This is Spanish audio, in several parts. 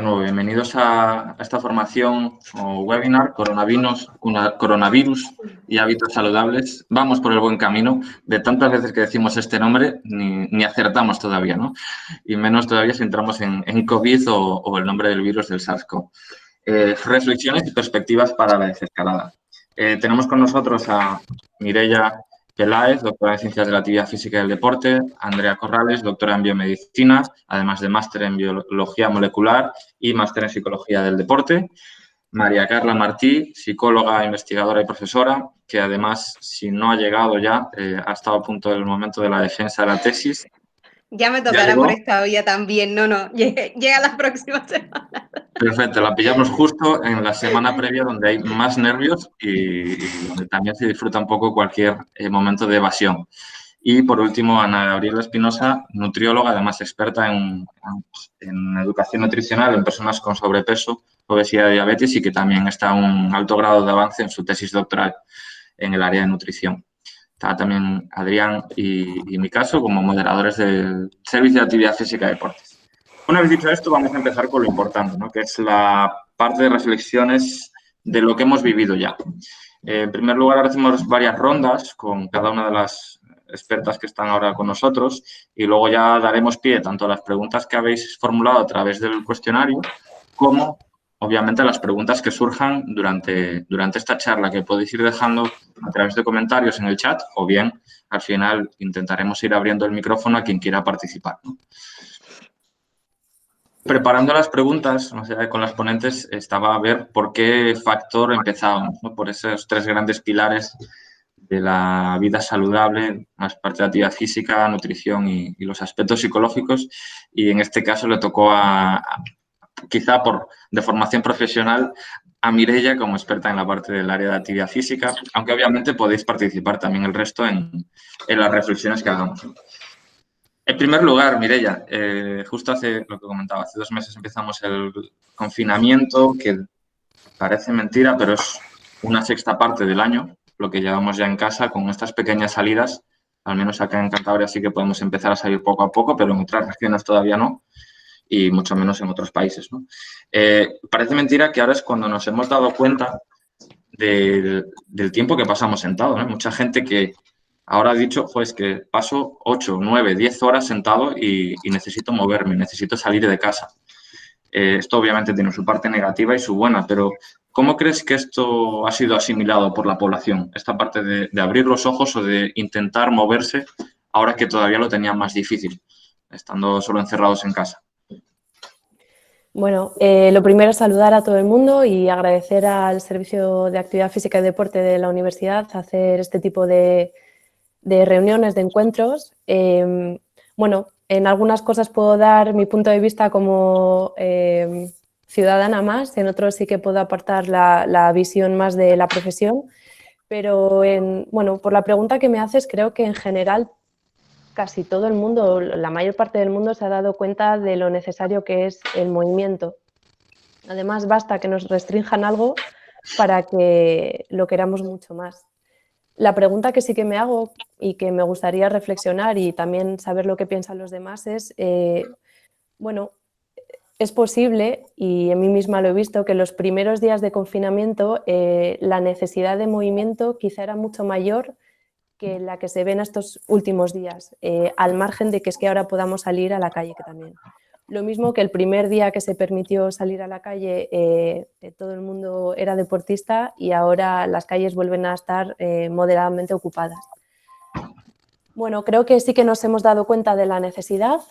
Bueno, bienvenidos a esta formación o webinar, coronavirus y hábitos saludables. Vamos por el buen camino. De tantas veces que decimos este nombre, ni acertamos todavía, ¿no? Y menos todavía si entramos en COVID o el nombre del virus del SARS-CoV. Reflexiones y perspectivas para la desescalada. Tenemos con nosotros a Mireia Peláez, doctora en Ciencias de la Actividad Física y del Deporte, Andrea Corrales, doctora en Biomedicina, además de máster en Biología Molecular y máster en Psicología del Deporte, María Carla Martí, psicóloga, investigadora y profesora, que además, si no ha llegado ya, ha estado a punto del momento de la defensa de la tesis. Ya me tocará por esta vía también, llega la próxima semana. Perfecto, la pillamos justo en la semana previa donde hay más nervios y donde también se disfruta un poco cualquier momento de evasión. Y por último, Ana Gabriela Espinosa, nutrióloga, además experta en educación nutricional en personas con sobrepeso, obesidad y diabetes y que también está a un alto grado de avance en su tesis doctoral en el área de nutrición. Está también Adrián y mi caso como moderadores del Servicio de Actividad Física y Deportes. Una vez dicho esto, vamos a empezar con lo importante, ¿no? Que es la parte de reflexiones de lo que hemos vivido ya. En primer lugar, ahora hacemos varias rondas con cada una de las expertas que están ahora con nosotros y luego ya daremos pie tanto a las preguntas que habéis formulado a través del cuestionario como, obviamente, a las preguntas que surjan durante esta charla, que podéis ir dejando a través de comentarios en el chat o bien, al final, intentaremos ir abriendo el micrófono a quien quiera participar, ¿no? Preparando las preguntas, no sé, con las ponentes, estaba a ver por qué factor empezábamos, ¿no? Por esos tres grandes pilares de la vida saludable, más parte de actividad física, nutrición y los aspectos psicológicos. Y en este caso le tocó quizá de formación profesional, a Mireia como experta en la parte del área de actividad física, aunque obviamente podéis participar también el resto en las reflexiones que hagamos. En primer lugar, Mireia, justo hace lo que comentaba, hace 2 meses empezamos el confinamiento, que parece mentira, pero es una sexta parte del año, lo que llevamos ya en casa con estas pequeñas salidas. Al menos acá en Cantabria sí que podemos empezar a salir poco a poco, pero en otras regiones todavía no, y mucho menos en otros países, ¿no? Parece mentira que ahora es cuando nos hemos dado cuenta del tiempo que pasamos sentados, ¿no? Mucha gente que ahora ha dicho, pues que paso 8, 9, 10 horas sentado y necesito moverme, necesito salir de casa. Esto obviamente tiene su parte negativa y su buena, pero ¿cómo crees que esto ha sido asimilado por la población? Esta parte de abrir los ojos o de intentar moverse ahora que todavía lo tenían más difícil, estando solo encerrados en casa. Bueno, lo primero es saludar a todo el mundo y agradecer al Servicio de Actividad Física y Deporte de la universidad hacer este tipo de reuniones, de encuentros. Bueno, en algunas cosas puedo dar mi punto de vista como ciudadana más, en otros sí que puedo aportar la visión más de la profesión, pero bueno, por la pregunta que me haces, creo que en general casi todo el mundo, la mayor parte del mundo se ha dado cuenta de lo necesario que es el movimiento. Además, basta que nos restrinjan algo para que lo queramos mucho más. La pregunta que sí que me hago y que me gustaría reflexionar y también saber lo que piensan los demás es, bueno, es posible, y en mí misma lo he visto, que en los primeros días de confinamiento la necesidad de movimiento quizá era mucho mayor que la que se ve en estos últimos días, al margen de que es que ahora podamos salir a la calle que también. Lo mismo que el primer día que se permitió salir a la calle, todo el mundo era deportista y ahora las calles vuelven a estar moderadamente ocupadas. Bueno, creo que sí que nos hemos dado cuenta de la necesidad.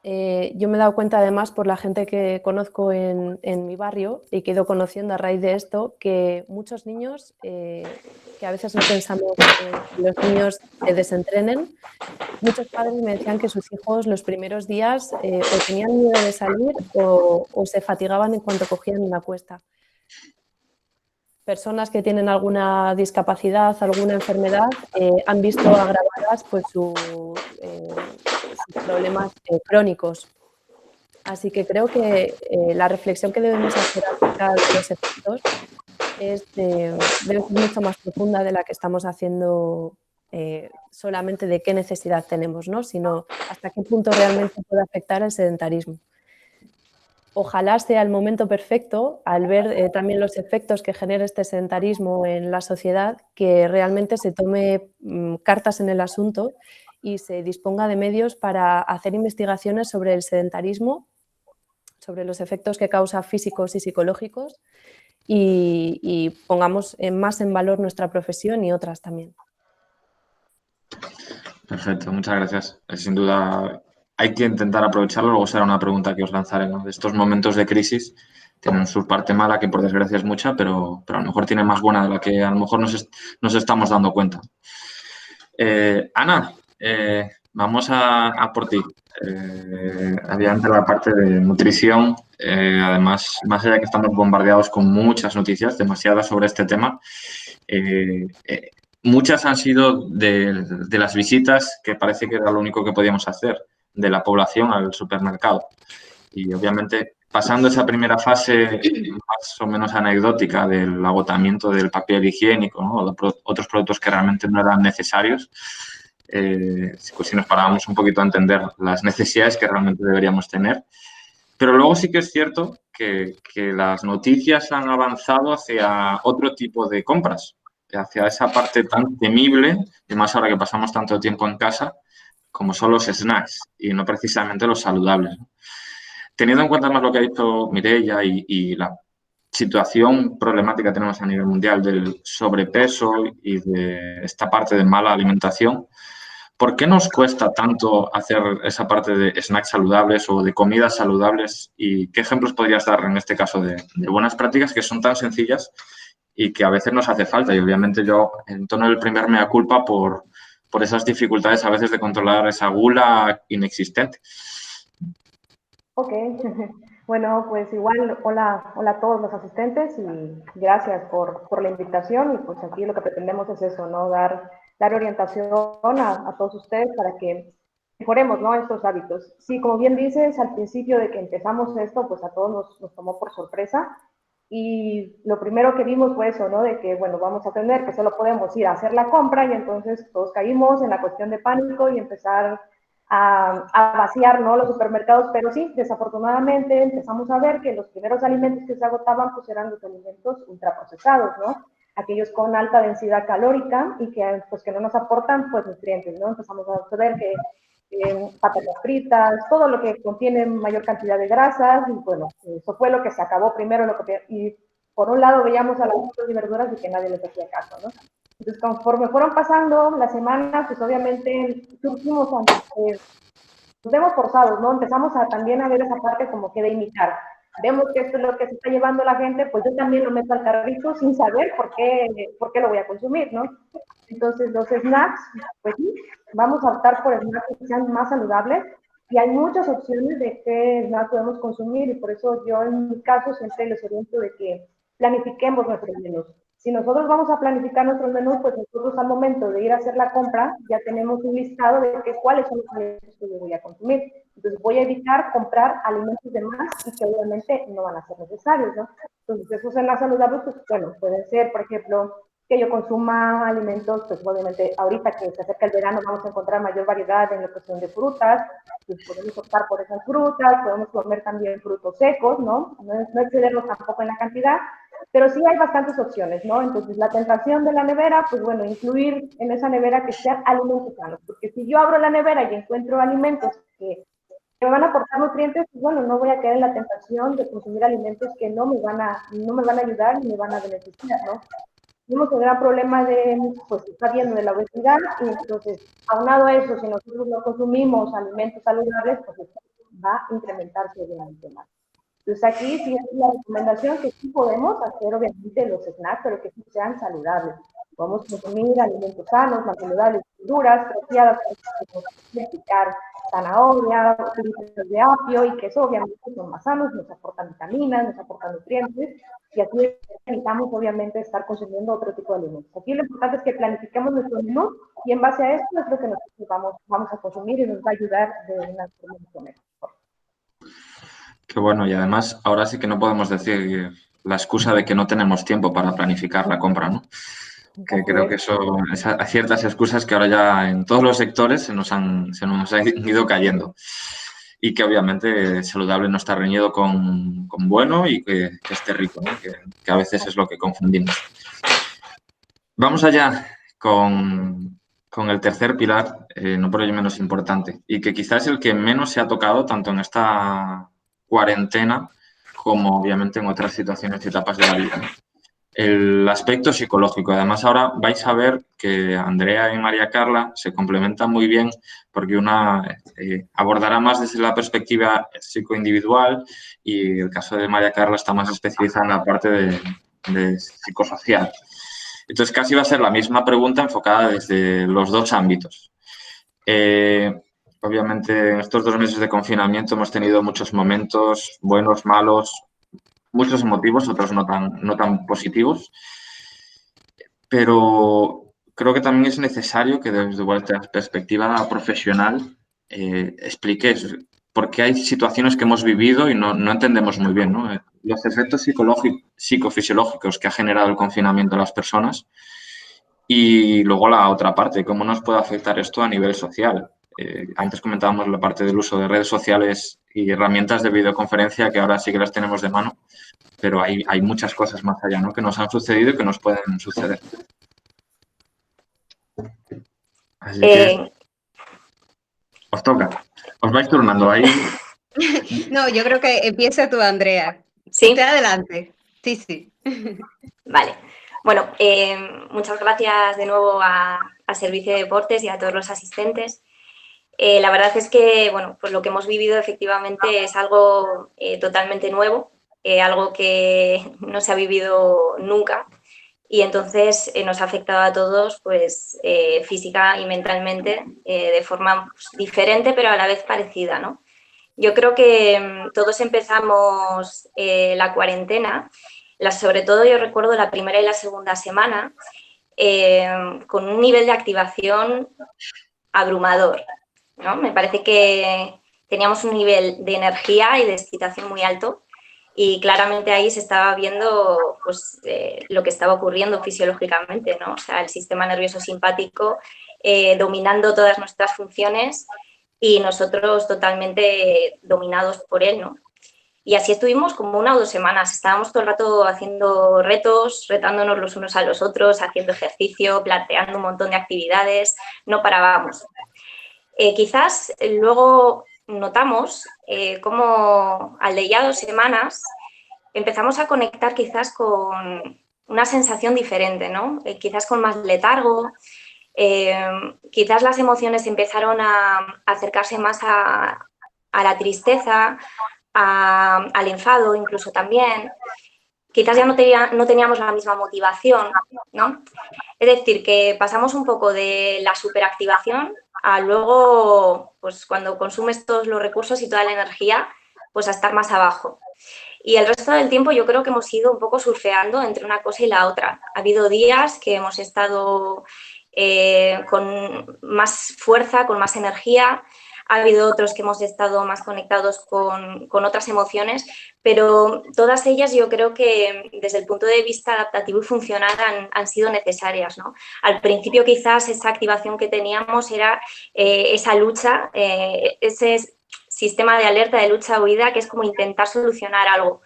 Yo me he dado cuenta además por la gente que conozco en mi barrio y que he ido conociendo a raíz de esto que muchos niños, que a veces no pensamos que los niños se desentrenen, muchos padres me decían que sus hijos los primeros días o tenían miedo de salir o se fatigaban en cuanto cogían una cuesta. Personas que tienen alguna discapacidad, alguna enfermedad, han visto agravadas pues, sus problemas crónicos. Así que creo que la reflexión que debemos hacer acerca de los efectos debe ser mucho más profunda de la que estamos haciendo solamente de qué necesidad tenemos, ¿no? Sino hasta qué punto realmente puede afectar el sedentarismo. ojalá sea el momento perfecto, al ver también los efectos que genera este sedentarismo en la sociedad, que realmente se tome cartas en el asunto y se disponga de medios para hacer investigaciones sobre el sedentarismo, sobre los efectos que causa físicos y psicológicos, y pongamos más en valor nuestra profesión y otras también. Perfecto, muchas gracias. Sin duda hay que intentar aprovecharlo. Luego será una pregunta que os lanzaré, ¿no? De estos momentos de crisis tienen su parte mala, que por desgracia es mucha, pero a lo mejor tiene más buena de la que a lo mejor nos estamos dando cuenta. Ana, vamos a por ti. Adelante la parte de nutrición. Además, más allá de que estamos bombardeados con muchas noticias, demasiadas sobre este tema, muchas han sido de las visitas que parece que era lo único que podíamos hacer de la población al supermercado. Y obviamente, pasando esa primera fase más o menos anecdótica del agotamiento del papel higiénico, ¿no? O de otros productos que realmente no eran necesarios, si nos parábamos un poquito a entender las necesidades que realmente deberíamos tener. Pero luego sí que es cierto que las noticias han avanzado hacia otro tipo de compras, hacia esa parte tan temible, y más ahora que pasamos tanto tiempo en casa, como son los snacks y no precisamente los saludables. Teniendo en cuenta más lo que ha dicho Mireia y la situación problemática que tenemos a nivel mundial del sobrepeso y de esta parte de mala alimentación, ¿por qué nos cuesta tanto hacer esa parte de snacks saludables o de comidas saludables? ¿Y qué ejemplos podrías dar en este caso de buenas prácticas que son tan sencillas y que a veces nos hace falta? Y obviamente yo entono el primer mea culpa por esas dificultades a veces de controlar esa gula inexistente. Ok, bueno, pues igual, hola a todos los asistentes y gracias por la invitación, y pues aquí lo que pretendemos es eso, ¿no? Dar orientación a todos ustedes para que mejoremos, ¿no? Estos hábitos. Sí, como bien dices, al principio de que empezamos esto, pues a todos nos tomó por sorpresa, y lo primero que vimos fue eso, ¿no? De que, bueno, vamos a tener que solo podemos ir a hacer la compra, y entonces todos caímos en la cuestión de pánico y empezar a vaciar, ¿no? Los supermercados, pero sí, desafortunadamente empezamos a ver que los primeros alimentos que se agotaban pues eran los alimentos ultraprocesados, ¿no? Aquellos con alta densidad calórica y que pues que no nos aportan pues nutrientes, ¿no? Empezamos a ver que patatas fritas, todo lo que contiene mayor cantidad de grasas, y bueno, eso fue lo que se acabó primero, y por un lado veíamos a las frutas y verduras y que nadie les hacía caso, ¿no? Entonces, conforme fueron pasando las semanas, pues obviamente surgimos, nos vemos forzados, ¿no? Empezamos también a ver esa parte como que de imitar. Vemos que esto es lo que se está llevando la gente, pues yo también lo meto al carrito sin saber por qué lo voy a consumir, ¿no? Entonces, los snacks, pues sí, vamos a optar por snacks que sean más saludables, y hay muchas opciones de qué snacks podemos consumir, y por eso yo en mi caso siempre les oriento de que planifiquemos nuestros menús. Si nosotros vamos a planificar nuestros menús, pues nosotros al momento de ir a hacer la compra ya tenemos un listado de cuáles son los alimentos que yo voy a consumir. Entonces voy a evitar comprar alimentos de más y que obviamente no van a ser necesarios, ¿no? Entonces esos en la saludables, pues bueno, pueden ser, por ejemplo, que yo consuma alimentos, pues obviamente ahorita que se acerca el verano vamos a encontrar mayor variedad en la cuestión de frutas, pues podemos optar por esas frutas, podemos comer también frutos secos, ¿no? No excedernos tampoco en la cantidad, pero sí hay bastantes opciones, ¿no? Entonces, la tentación de la nevera, pues bueno, incluir en esa nevera que sean alimentos sanos, porque si yo abro la nevera y encuentro alimentos que me van a aportar nutrientes, pues bueno, no voy a caer en la tentación de consumir alimentos que no me van a ayudar ni me van a beneficiar, ¿no? Tenemos un gran problema pues está viendo de la obesidad, y entonces, aunado a eso, si nosotros no consumimos alimentos saludables, pues va a incrementarse obviamente más. Entonces aquí sí es la recomendación que sí podemos hacer obviamente los snacks, pero que sí sean saludables. Podemos consumir alimentos sanos, más saludables, verduras, preciadas, picar zanahoria, utilizar de apio, y que eso obviamente son más sanos, nos aportan vitaminas, nos aportan nutrientes, y así evitamos obviamente estar consumiendo otro tipo de alimentos. Aquí lo importante es que planifiquemos nuestro menú, y en base a esto es lo que nosotros vamos a consumir, y nos va a ayudar de una forma mucho mejor. Qué bueno, y además ahora sí que no podemos decir la excusa de que no tenemos tiempo para planificar la compra, ¿no? Que creo que hay ciertas excusas que ahora ya en todos los sectores se nos han ido cayendo. y que obviamente saludable no está reñido con bueno y que esté rico, ¿no? Que a veces es lo que confundimos. Vamos allá con el tercer pilar, no por ello menos importante, y que quizás es el que menos se ha tocado tanto en esta cuarentena como obviamente en otras situaciones y etapas de la vida. El aspecto psicológico. Además, ahora vais a ver que Andrea y María Carla se complementan muy bien porque una abordará más desde la perspectiva psicoindividual y el caso de María Carla está más especializada en la parte de psicosocial. Entonces, casi va a ser la misma pregunta enfocada desde los dos ámbitos. Obviamente, en estos 2 meses de confinamiento hemos tenido muchos momentos buenos, malos, muchos emotivos, otros no tan positivos, pero creo que también es necesario que desde vuestra perspectiva profesional expliquéis por qué hay situaciones que hemos vivido y no entendemos muy bien, ¿no? Los efectos psicofisiológicos que ha generado el confinamiento a las personas y luego la otra parte, cómo nos puede afectar esto a nivel social. Antes comentábamos la parte del uso de redes sociales y herramientas de videoconferencia que ahora sí que las tenemos de mano, pero hay muchas cosas más allá, ¿no? Que nos han sucedido y que nos pueden suceder. Así que os toca. Os vais turnando ahí. No, yo creo que empieza tú, Andrea. ¿Sí? Usted adelante. Sí, sí. Vale. Bueno, muchas gracias de nuevo a Servicio de Deportes y a todos los asistentes. La verdad es que, bueno, pues lo que hemos vivido efectivamente es algo totalmente nuevo, algo que no se ha vivido nunca y entonces nos ha afectado a todos pues física y mentalmente de forma pues, diferente pero a la vez parecida, ¿no? Yo creo que todos empezamos la cuarentena, sobre todo yo recuerdo la primera y la segunda semana, con un nivel de activación abrumador, ¿no? Me parece que teníamos un nivel de energía y de excitación muy alto y claramente ahí se estaba viendo pues, lo que estaba ocurriendo fisiológicamente, ¿no? O sea, el sistema nervioso simpático dominando todas nuestras funciones y nosotros totalmente dominados por él, ¿no? Y así estuvimos como 1 o 2 semanas. Estábamos todo el rato haciendo retos, retándonos los unos a los otros, haciendo ejercicio, planteando un montón de actividades, no parábamos. Quizás luego notamos cómo al de ya 2 semanas empezamos a conectar quizás con una sensación diferente, ¿no? Quizás con más letargo, quizás las emociones empezaron a acercarse más a la tristeza, al enfado incluso también. Quizás ya no teníamos la misma motivación, ¿no? Es decir, que pasamos un poco de la superactivación a luego, pues cuando consumes todos los recursos y toda la energía, pues a estar más abajo. Y el resto del tiempo yo creo que hemos ido un poco surfeando entre una cosa y la otra. Ha habido días que hemos estado con más fuerza, con más energía. Ha habido otros que hemos estado más conectados con otras emociones, pero todas ellas yo creo que desde el punto de vista adaptativo y funcional han sido necesarias, ¿no? Al principio quizás esa activación que teníamos era esa lucha, ese sistema de alerta, de lucha-huida, que es como intentar solucionar algo.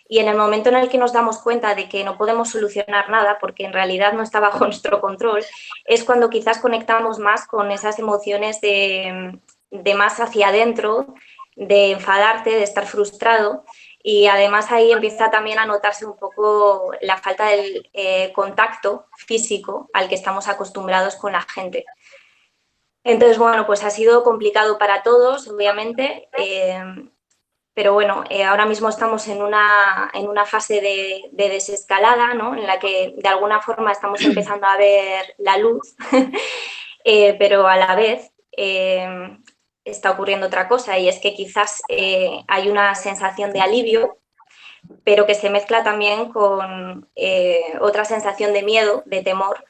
Y en el momento en el que nos damos cuenta de que no podemos solucionar nada, porque en realidad no está bajo nuestro control, es cuando quizás conectamos más con esas emociones de más hacia adentro, de enfadarte, de estar frustrado. Y además ahí empieza también a notarse un poco la falta del contacto físico al que estamos acostumbrados con la gente. Entonces, bueno, pues ha sido complicado para todos, obviamente, pero bueno, ahora mismo estamos en una fase de desescalada, ¿no? En la que de alguna forma estamos empezando a ver la luz, pero a la vez está ocurriendo otra cosa y es que quizás hay una sensación de alivio, pero que se mezcla también con otra sensación de miedo, de temor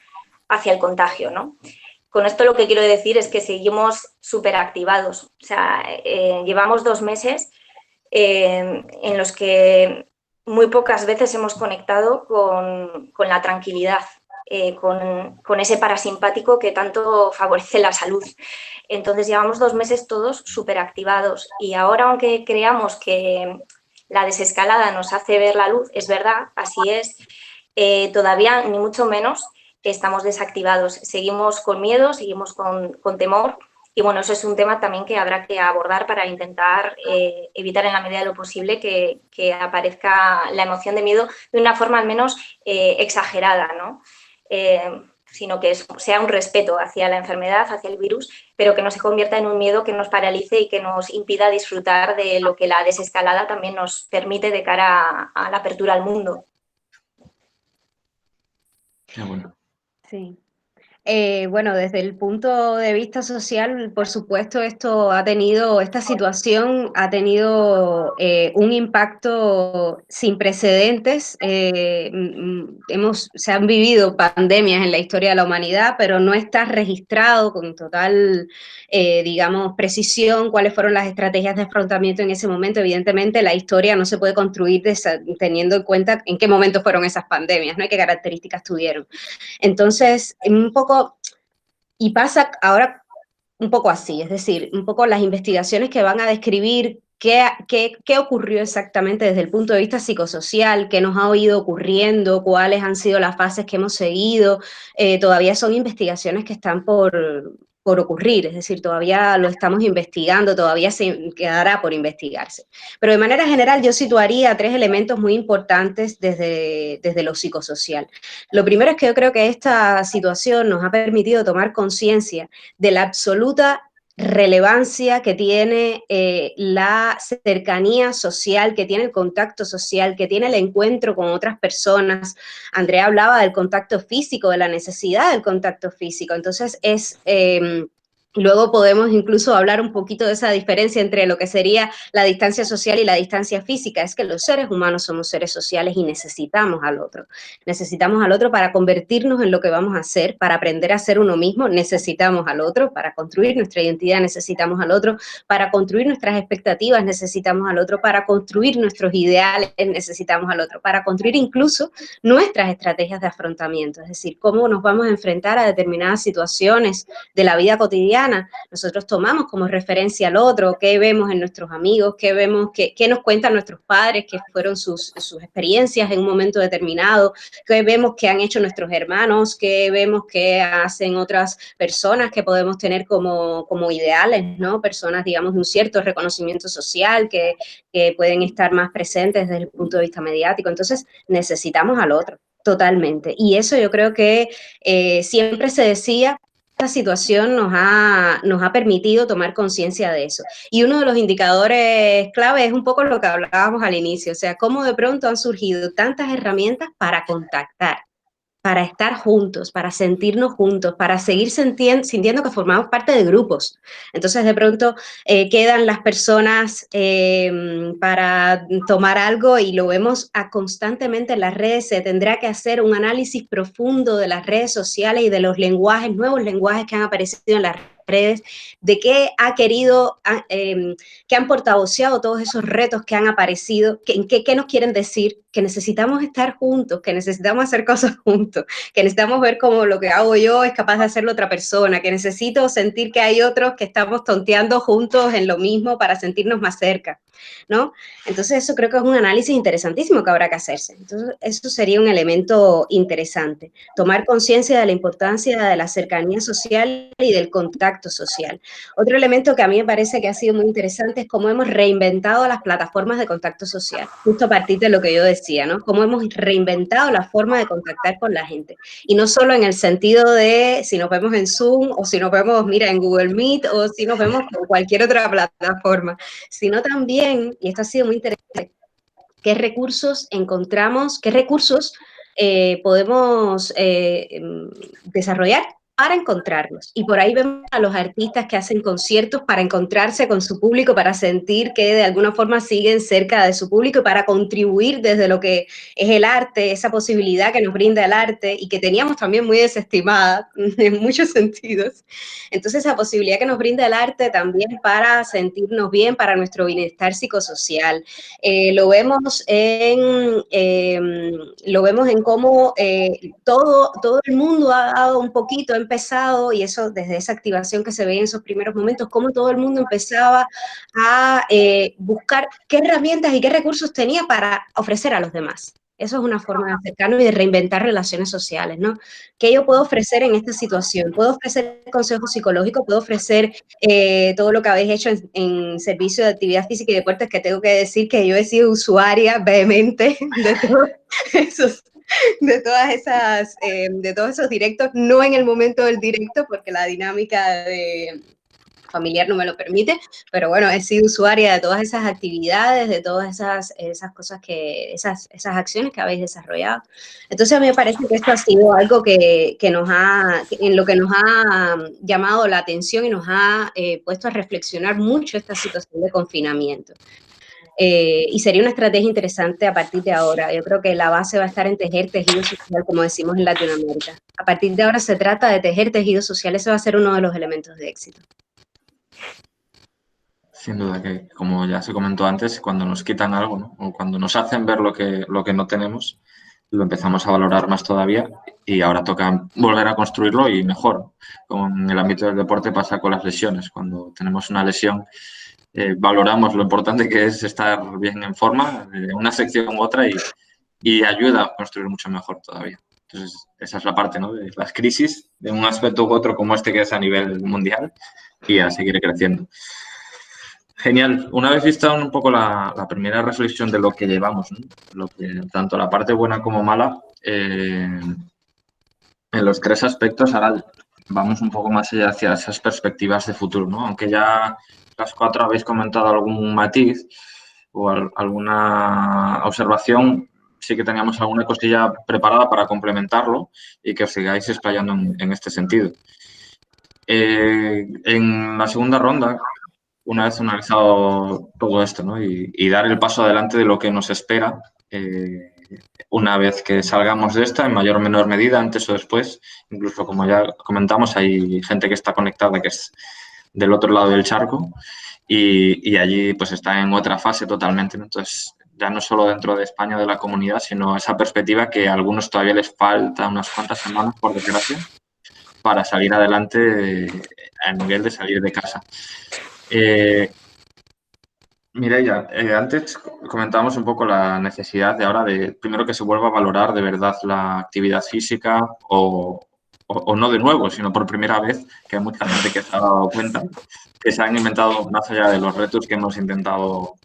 hacia el contagio, ¿no? Con esto lo que quiero decir es que seguimos súper activados. O sea, llevamos 2 meses en los que muy pocas veces hemos conectado con la tranquilidad. con ese parasimpático que tanto favorece la salud. Entonces llevamos 2 meses todos súper activados y ahora, aunque creamos que la desescalada nos hace ver la luz, es verdad, así es, todavía ni mucho menos estamos desactivados. Seguimos con miedo, seguimos con temor y bueno, eso es un tema también que habrá que abordar para intentar evitar en la medida de lo posible que aparezca la emoción de miedo de una forma al menos exagerada, ¿no? Sino que sea un respeto hacia la enfermedad, hacia el virus, pero que no se convierta en un miedo que nos paralice y que nos impida disfrutar de lo que la desescalada también nos permite de cara a la apertura al mundo. Qué bueno. Sí. Bueno, desde el punto de vista social, por supuesto, esta situación ha tenido un impacto sin precedentes. Se han vivido pandemias en la historia de la humanidad, pero no está registrado con total, digamos, precisión cuáles fueron las estrategias de afrontamiento en ese momento. Evidentemente, la historia no se puede construir teniendo en cuenta en qué momento fueron esas pandemias, ¿no? Y qué características tuvieron. Entonces, un poco, y pasa ahora un poco así, es decir, un poco las investigaciones que van a describir qué ocurrió exactamente desde el punto de vista psicosocial, qué nos ha ido ocurriendo, cuáles han sido las fases que hemos seguido, todavía son investigaciones que están por ocurrir, es decir, todavía lo estamos investigando, todavía se quedará por investigarse. Pero de manera general yo situaría 3 elementos muy importantes desde lo psicosocial. Lo primero es que yo creo que esta situación nos ha permitido tomar conciencia de la absoluta relevancia que tiene la cercanía social, que tiene el contacto social, que tiene el encuentro con otras personas. Andrea hablaba del contacto físico, de la necesidad del contacto físico. Entonces luego podemos incluso hablar un poquito de esa diferencia entre lo que sería la distancia social y la distancia física. Es que los seres humanos somos seres sociales y necesitamos al otro. Necesitamos al otro para convertirnos en lo que vamos a ser, para aprender a ser uno mismo, necesitamos al otro, para construir nuestra identidad necesitamos al otro, para construir nuestras expectativas necesitamos al otro, para construir nuestros ideales necesitamos al otro, para construir incluso nuestras estrategias de afrontamiento, es decir, cómo nos vamos a enfrentar a determinadas situaciones de la vida cotidiana. Nosotros tomamos como referencia al otro, qué vemos en nuestros amigos, qué vemos, qué nos cuentan nuestros padres, qué fueron sus experiencias en un momento determinado, qué vemos que han hecho nuestros hermanos, qué vemos que hacen otras personas que podemos tener como ideales, ¿no? Personas, digamos, de un cierto reconocimiento social que pueden estar más presentes desde el punto de vista mediático. Entonces, necesitamos al otro, totalmente. Y eso yo creo que siempre se decía, esta situación nos ha permitido tomar conciencia de eso. Y uno de los indicadores clave es un poco lo que hablábamos al inicio, o sea, cómo de pronto han surgido tantas herramientas para contactar, para estar juntos, para sentirnos juntos, para seguir sintiendo que formamos parte de grupos. Entonces, de pronto, quedan las personas para tomar algo y lo vemos constantemente en las redes. Se tendrá que hacer un análisis profundo de las redes sociales y de los lenguajes, nuevos lenguajes que han aparecido en las redes, de qué ha querido, qué han portavoceado todos esos retos que han aparecido, qué nos quieren decir, que necesitamos estar juntos, que necesitamos hacer cosas juntos, que necesitamos ver cómo lo que hago yo es capaz de hacerlo otra persona, que necesito sentir que hay otros que estamos tonteando juntos en lo mismo para sentirnos más cerca, ¿no? Entonces eso creo que es un análisis interesantísimo que habrá que hacerse. Entonces eso sería un elemento interesante, tomar conciencia de la importancia de la cercanía social y del contacto social. Otro elemento que a mí me parece que ha sido muy interesante es cómo hemos reinventado las plataformas de contacto social, justo a partir de lo que yo decía, ¿no? Cómo hemos reinventado la forma de contactar con la gente. Y no solo en el sentido de si nos vemos en Zoom o si nos vemos, mira, en Google Meet o si nos vemos con cualquier otra plataforma, sino también, y esto ha sido muy interesante, qué recursos encontramos, qué recursos podemos desarrollar para encontrarlos. Y por ahí vemos a los artistas que hacen conciertos para encontrarse con su público, para sentir que de alguna forma siguen cerca de su público y para contribuir desde lo que es el arte, esa posibilidad que nos brinda el arte y que teníamos también muy desestimada en muchos sentidos. Entonces, esa posibilidad que nos brinda el arte también para sentirnos bien, para nuestro bienestar psicosocial. Lo vemos en cómo todo el mundo ha dado un poquito, ha empezado, y eso desde esa activación que se veía en esos primeros momentos, cómo todo el mundo empezaba a buscar qué herramientas y qué recursos tenía para ofrecer a los demás. Eso es una forma de acercarnos y de reinventar relaciones sociales, ¿no? ¿Qué yo puedo ofrecer en esta situación? ¿Puedo ofrecer consejo psicológico? ¿Puedo ofrecer todo lo que habéis hecho en servicio de actividad física y deportes? Que tengo que decir que yo he sido usuaria vehemente de todos esos de todos esos directos, no en el momento del directo, porque la dinámica familiar no me lo permite, pero bueno, he sido usuaria de todas esas actividades, de todas esas cosas esas acciones que habéis desarrollado. Entonces a mí me parece que esto ha sido algo en lo que nos ha llamado la atención y nos ha puesto a reflexionar mucho esta situación de confinamiento. Y sería una estrategia interesante a partir de ahora. Yo creo que la base va a estar en tejer tejido social, como decimos en Latinoamérica. A partir de ahora se trata de tejer tejido social, ese va a ser uno de los elementos de éxito. Sin duda que, como ya se comentó antes, cuando nos quitan algo, ¿no? O cuando nos hacen ver lo que no tenemos, lo empezamos a valorar más todavía y ahora toca volver a construirlo y mejor. Como en el ámbito del deporte pasa con las lesiones. Cuando tenemos una lesión, valoramos lo importante que es estar bien en forma, una sección u otra, y ayuda a construir mucho mejor todavía. Entonces, esa es la parte, ¿no?, de las crisis, de un aspecto u otro como este que es a nivel mundial, y a seguir creciendo. Genial. Una vez vista un poco la primera reflexión de lo que llevamos, ¿no?, tanto la parte buena como mala, en los tres aspectos, ahora vamos un poco más allá hacia esas perspectivas de futuro, ¿no? Aunque ya las cuatro habéis comentado algún matiz o alguna observación, sí que teníamos alguna cosilla preparada para complementarlo y que os sigáis explayando en este sentido. En la segunda ronda, una vez analizado todo esto, ¿no?, y dar el paso adelante de lo que nos espera, una vez que salgamos de esta, en mayor o menor medida, antes o después, incluso como ya comentamos, hay gente que está conectada que es del otro lado del charco y allí pues está en otra fase totalmente, ¿no? Entonces, ya no solo dentro de España, de la comunidad, sino esa perspectiva que a algunos todavía les falta unas cuantas semanas, por desgracia, para salir adelante a nivel de salir de casa. Mireia, antes comentábamos un poco la necesidad de ahora de, primero, que se vuelva a valorar de verdad la actividad física o no de nuevo, sino por primera vez, que hay mucha gente que se ha dado cuenta que se han inventado, más allá de los retos que hemos intentado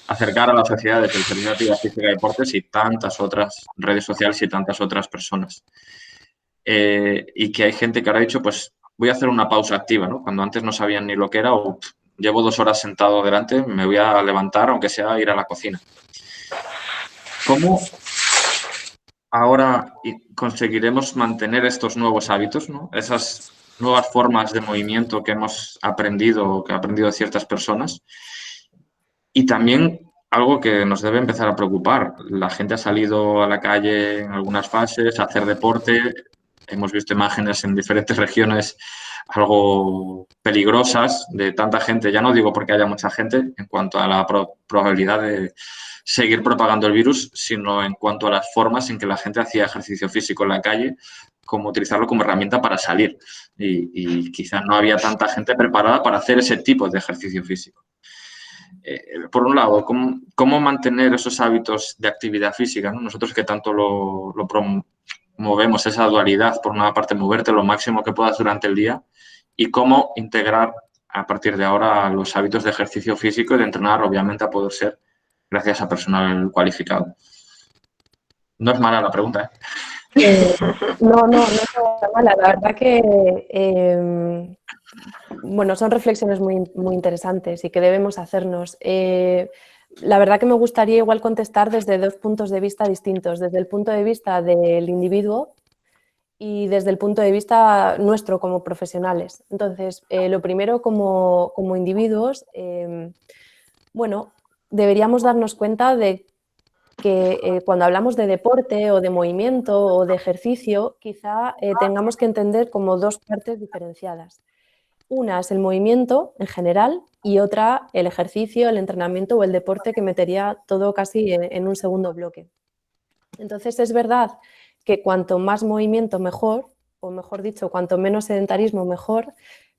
acercar a la sociedad desde el Servicio de Actividad Física y Deportes y tantas otras redes sociales y tantas otras personas. Y que hay gente que ahora ha dicho, pues voy a hacer una pausa activa, ¿no? Cuando antes no sabían ni lo que era o llevo 2 horas sentado delante, me voy a levantar, aunque sea ir a la cocina. ¿Cómo ahora conseguiremos mantener estos nuevos hábitos, ¿no?, esas nuevas formas de movimiento que hemos aprendido o que han aprendido ciertas personas? Y también algo que nos debe empezar a preocupar. La gente ha salido a la calle en algunas fases a hacer deporte. Hemos visto imágenes en diferentes regiones algo peligrosas de tanta gente. Ya no digo porque haya mucha gente en cuanto a la probabilidad de seguir propagando el virus, sino en cuanto a las formas en que la gente hacía ejercicio físico en la calle, como utilizarlo como herramienta para salir. Y quizá no había tanta gente preparada para hacer ese tipo de ejercicio físico. Por un lado, ¿cómo mantener esos hábitos de actividad física, ¿no? Nosotros que tanto lo promovemos, esa dualidad, por una parte moverte lo máximo que puedas durante el día, y cómo integrar a partir de ahora los hábitos de ejercicio físico y de entrenar, obviamente, a poder ser gracias a personal cualificado. No es mala la pregunta, ¿eh? No es mala. La verdad que bueno, son reflexiones muy, muy interesantes y que debemos hacernos. La verdad que me gustaría igual contestar desde 2 puntos de vista distintos, desde el punto de vista del individuo y desde el punto de vista nuestro como profesionales. Entonces, lo primero como individuos, bueno, deberíamos darnos cuenta de que cuando hablamos de deporte o de movimiento o de ejercicio, quizá tengamos que entender como dos partes diferenciadas. Una es el movimiento en general y otra el ejercicio, el entrenamiento o el deporte, que metería todo casi en un segundo bloque. Entonces, es verdad que cuanto más movimiento mejor, o mejor dicho, cuanto menos sedentarismo mejor,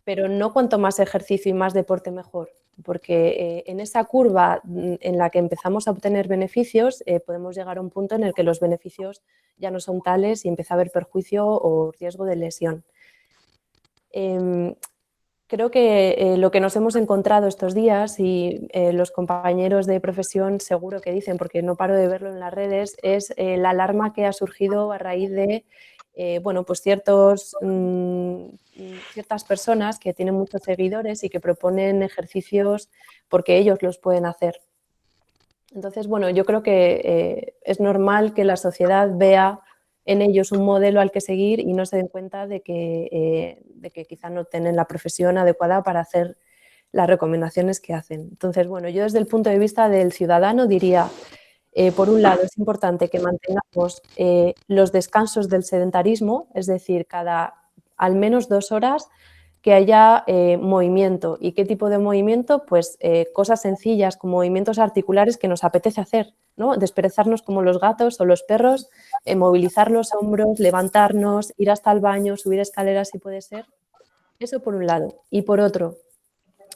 pero no cuanto más ejercicio y más deporte mejor, porque en esa curva en la que empezamos a obtener beneficios, podemos llegar a un punto en el que los beneficios ya no son tales y empieza a haber perjuicio o riesgo de lesión. Creo que lo que nos hemos encontrado estos días, y los compañeros de profesión seguro que dicen, porque no paro de verlo en las redes, es la alarma que ha surgido a raíz de bueno, pues ciertas personas que tienen muchos seguidores y que proponen ejercicios porque ellos los pueden hacer. Entonces, bueno, yo creo que es normal que la sociedad vea en ellos un modelo al que seguir y no se den cuenta de que quizá no tienen la profesión adecuada para hacer las recomendaciones que hacen. Entonces, bueno, yo desde el punto de vista del ciudadano diría, por un lado, es importante que mantengamos los descansos del sedentarismo, es decir, cada al menos 2 horas que haya movimiento. ¿Y qué tipo de movimiento? Pues cosas sencillas, como movimientos articulares que nos apetece hacer, ¿no? Desperezarnos como los gatos o los perros, movilizar los hombros, levantarnos, ir hasta el baño, subir escaleras si puede ser. Eso por un lado. Y por otro,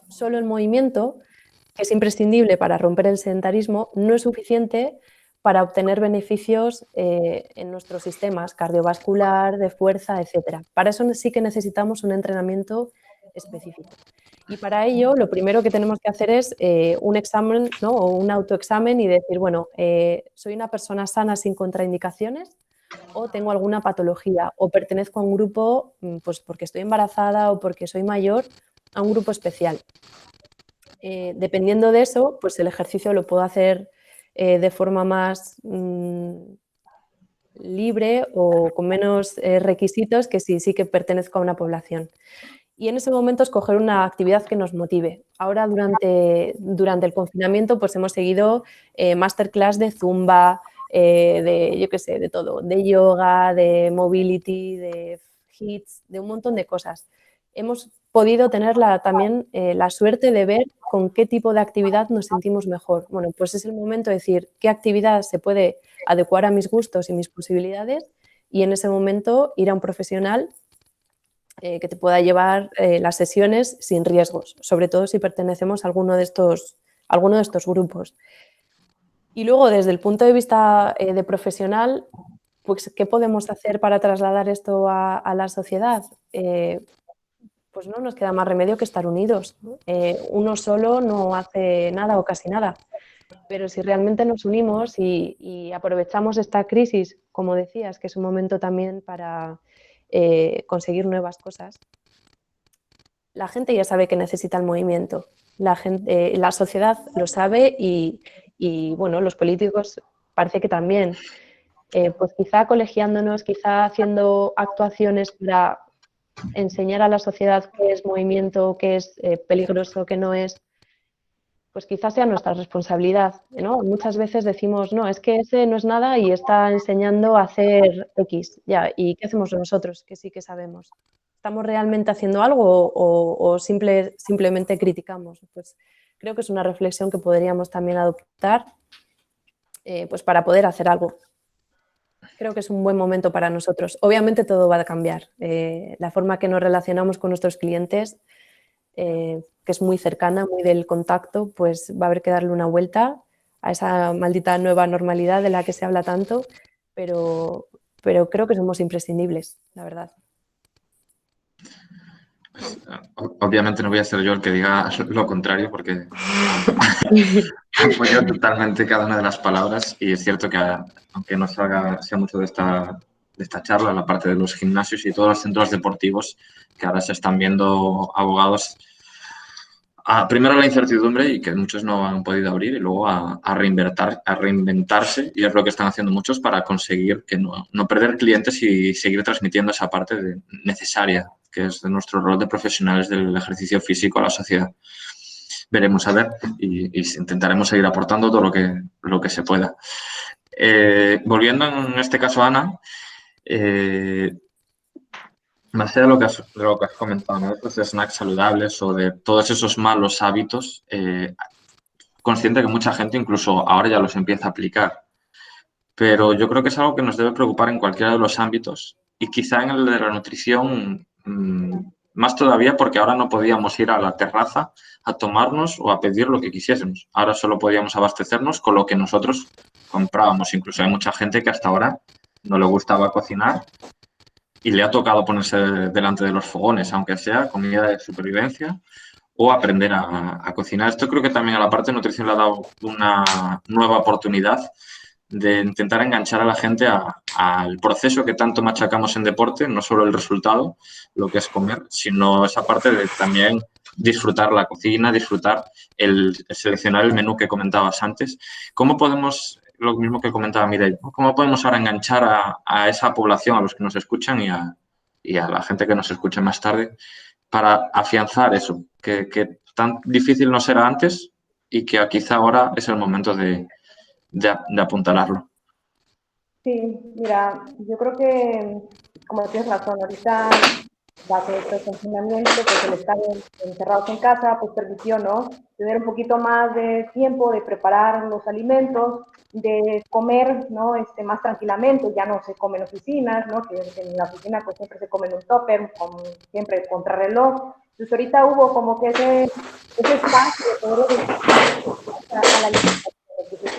solo el movimiento, que es imprescindible para romper el sedentarismo, no es suficiente para obtener beneficios en nuestros sistemas cardiovascular, de fuerza, etc. Para eso sí que necesitamos un entrenamiento específico. Y para ello, lo primero que tenemos que hacer es un examen, ¿no? O un autoexamen y decir, bueno, ¿soy una persona sana sin contraindicaciones o tengo alguna patología o pertenezco a un grupo, pues porque estoy embarazada o porque soy mayor, a un grupo especial? Dependiendo de eso, pues el ejercicio lo puedo hacer de forma más libre o con menos requisitos que si sí que pertenezco a una población. Y en ese momento escoger una actividad que nos motive. Ahora durante el confinamiento pues hemos seguido masterclass de zumba, de yo qué sé, de todo, de yoga, de mobility, de HIIT, de un montón de cosas. Hemos podido tener también la suerte de ver con qué tipo de actividad nos sentimos mejor. Bueno, pues es el momento de decir qué actividad se puede adecuar a mis gustos y mis posibilidades y en ese momento ir a un profesional que te pueda llevar las sesiones sin riesgos, sobre todo si pertenecemos a alguno de estos grupos. Y luego, desde el punto de vista de profesional, pues, ¿qué podemos hacer para trasladar esto a la sociedad? Pues no nos queda más remedio que estar unidos, ¿no? Uno solo no hace nada o casi nada, pero si realmente nos unimos y aprovechamos esta crisis, como decías, que es un momento también para conseguir nuevas cosas, la gente ya sabe que necesita el movimiento, la sociedad lo sabe y bueno, los políticos parece que también. Pues quizá colegiándonos, quizá haciendo actuaciones para enseñar a la sociedad qué es movimiento, qué es peligroso, qué no es, pues quizás sea nuestra responsabilidad, ¿no? Muchas veces decimos, no, es que ese no es nada y está enseñando a hacer X, ya, ¿y qué hacemos nosotros? Que sí que sabemos. ¿Estamos realmente haciendo algo o simplemente criticamos? Pues creo que es una reflexión que podríamos también adoptar pues para poder hacer algo. Creo que es un buen momento para nosotros. Obviamente todo va a cambiar. La forma que nos relacionamos con nuestros clientes, que es muy cercana, muy del contacto, pues va a haber que darle una vuelta a esa maldita nueva normalidad de la que se habla tanto, pero creo que somos imprescindibles, la verdad. Obviamente no voy a ser yo el que diga lo contrario porque apoyo totalmente cada una de las palabras y es cierto que aunque no sea mucho de esta charla, la parte de los gimnasios y todos los centros deportivos que ahora se están viendo abogados primero a la incertidumbre y que muchos no han podido abrir y luego a reinventarse, y es lo que están haciendo muchos para conseguir que no perder clientes y seguir transmitiendo esa parte necesaria, que es de nuestro rol de profesionales del ejercicio físico a la sociedad. Veremos a ver y intentaremos seguir aportando todo lo que se pueda. Volviendo en este caso a Ana, más allá de lo que has comentado, ¿no? De estos snacks saludables o de todos esos malos hábitos, consciente que mucha gente incluso ahora ya los empieza a aplicar. Pero yo creo que es algo que nos debe preocupar en cualquiera de los ámbitos y quizá en el de la nutrición más todavía, porque ahora no podíamos ir a la terraza a tomarnos o a pedir lo que quisiésemos. Ahora solo podíamos abastecernos con lo que nosotros comprábamos. Incluso hay mucha gente que hasta ahora no le gustaba cocinar y le ha tocado ponerse delante de los fogones, aunque sea comida de supervivencia, o aprender a cocinar. Esto creo que también a la parte de nutrición le ha dado una nueva oportunidad de intentar enganchar a la gente al proceso que tanto machacamos en deporte, no solo el resultado, lo que es comer, sino esa parte de también disfrutar la cocina, disfrutar el seleccionar el menú que comentabas antes. ¿Cómo podemos, lo mismo que comentaba Mireia, cómo podemos ahora enganchar a esa población, a los que nos escuchan y a la gente que nos escuche más tarde, para afianzar eso, que tan difícil no será antes y que quizá ahora es el momento de apuntalarlo? Sí, mira, yo creo que, como tienes razón, ahorita, bajo este confinamiento, pues el estar encerrados en casa, pues permitió, ¿no? Tener un poquito más de tiempo de preparar los alimentos, de comer, ¿no? Más tranquilamente, ya no se come en oficinas, ¿no? Que en la oficina pues siempre se come en un tupper, siempre contrarreloj. Entonces ahorita hubo como que ese espacio de poder a la alimentación.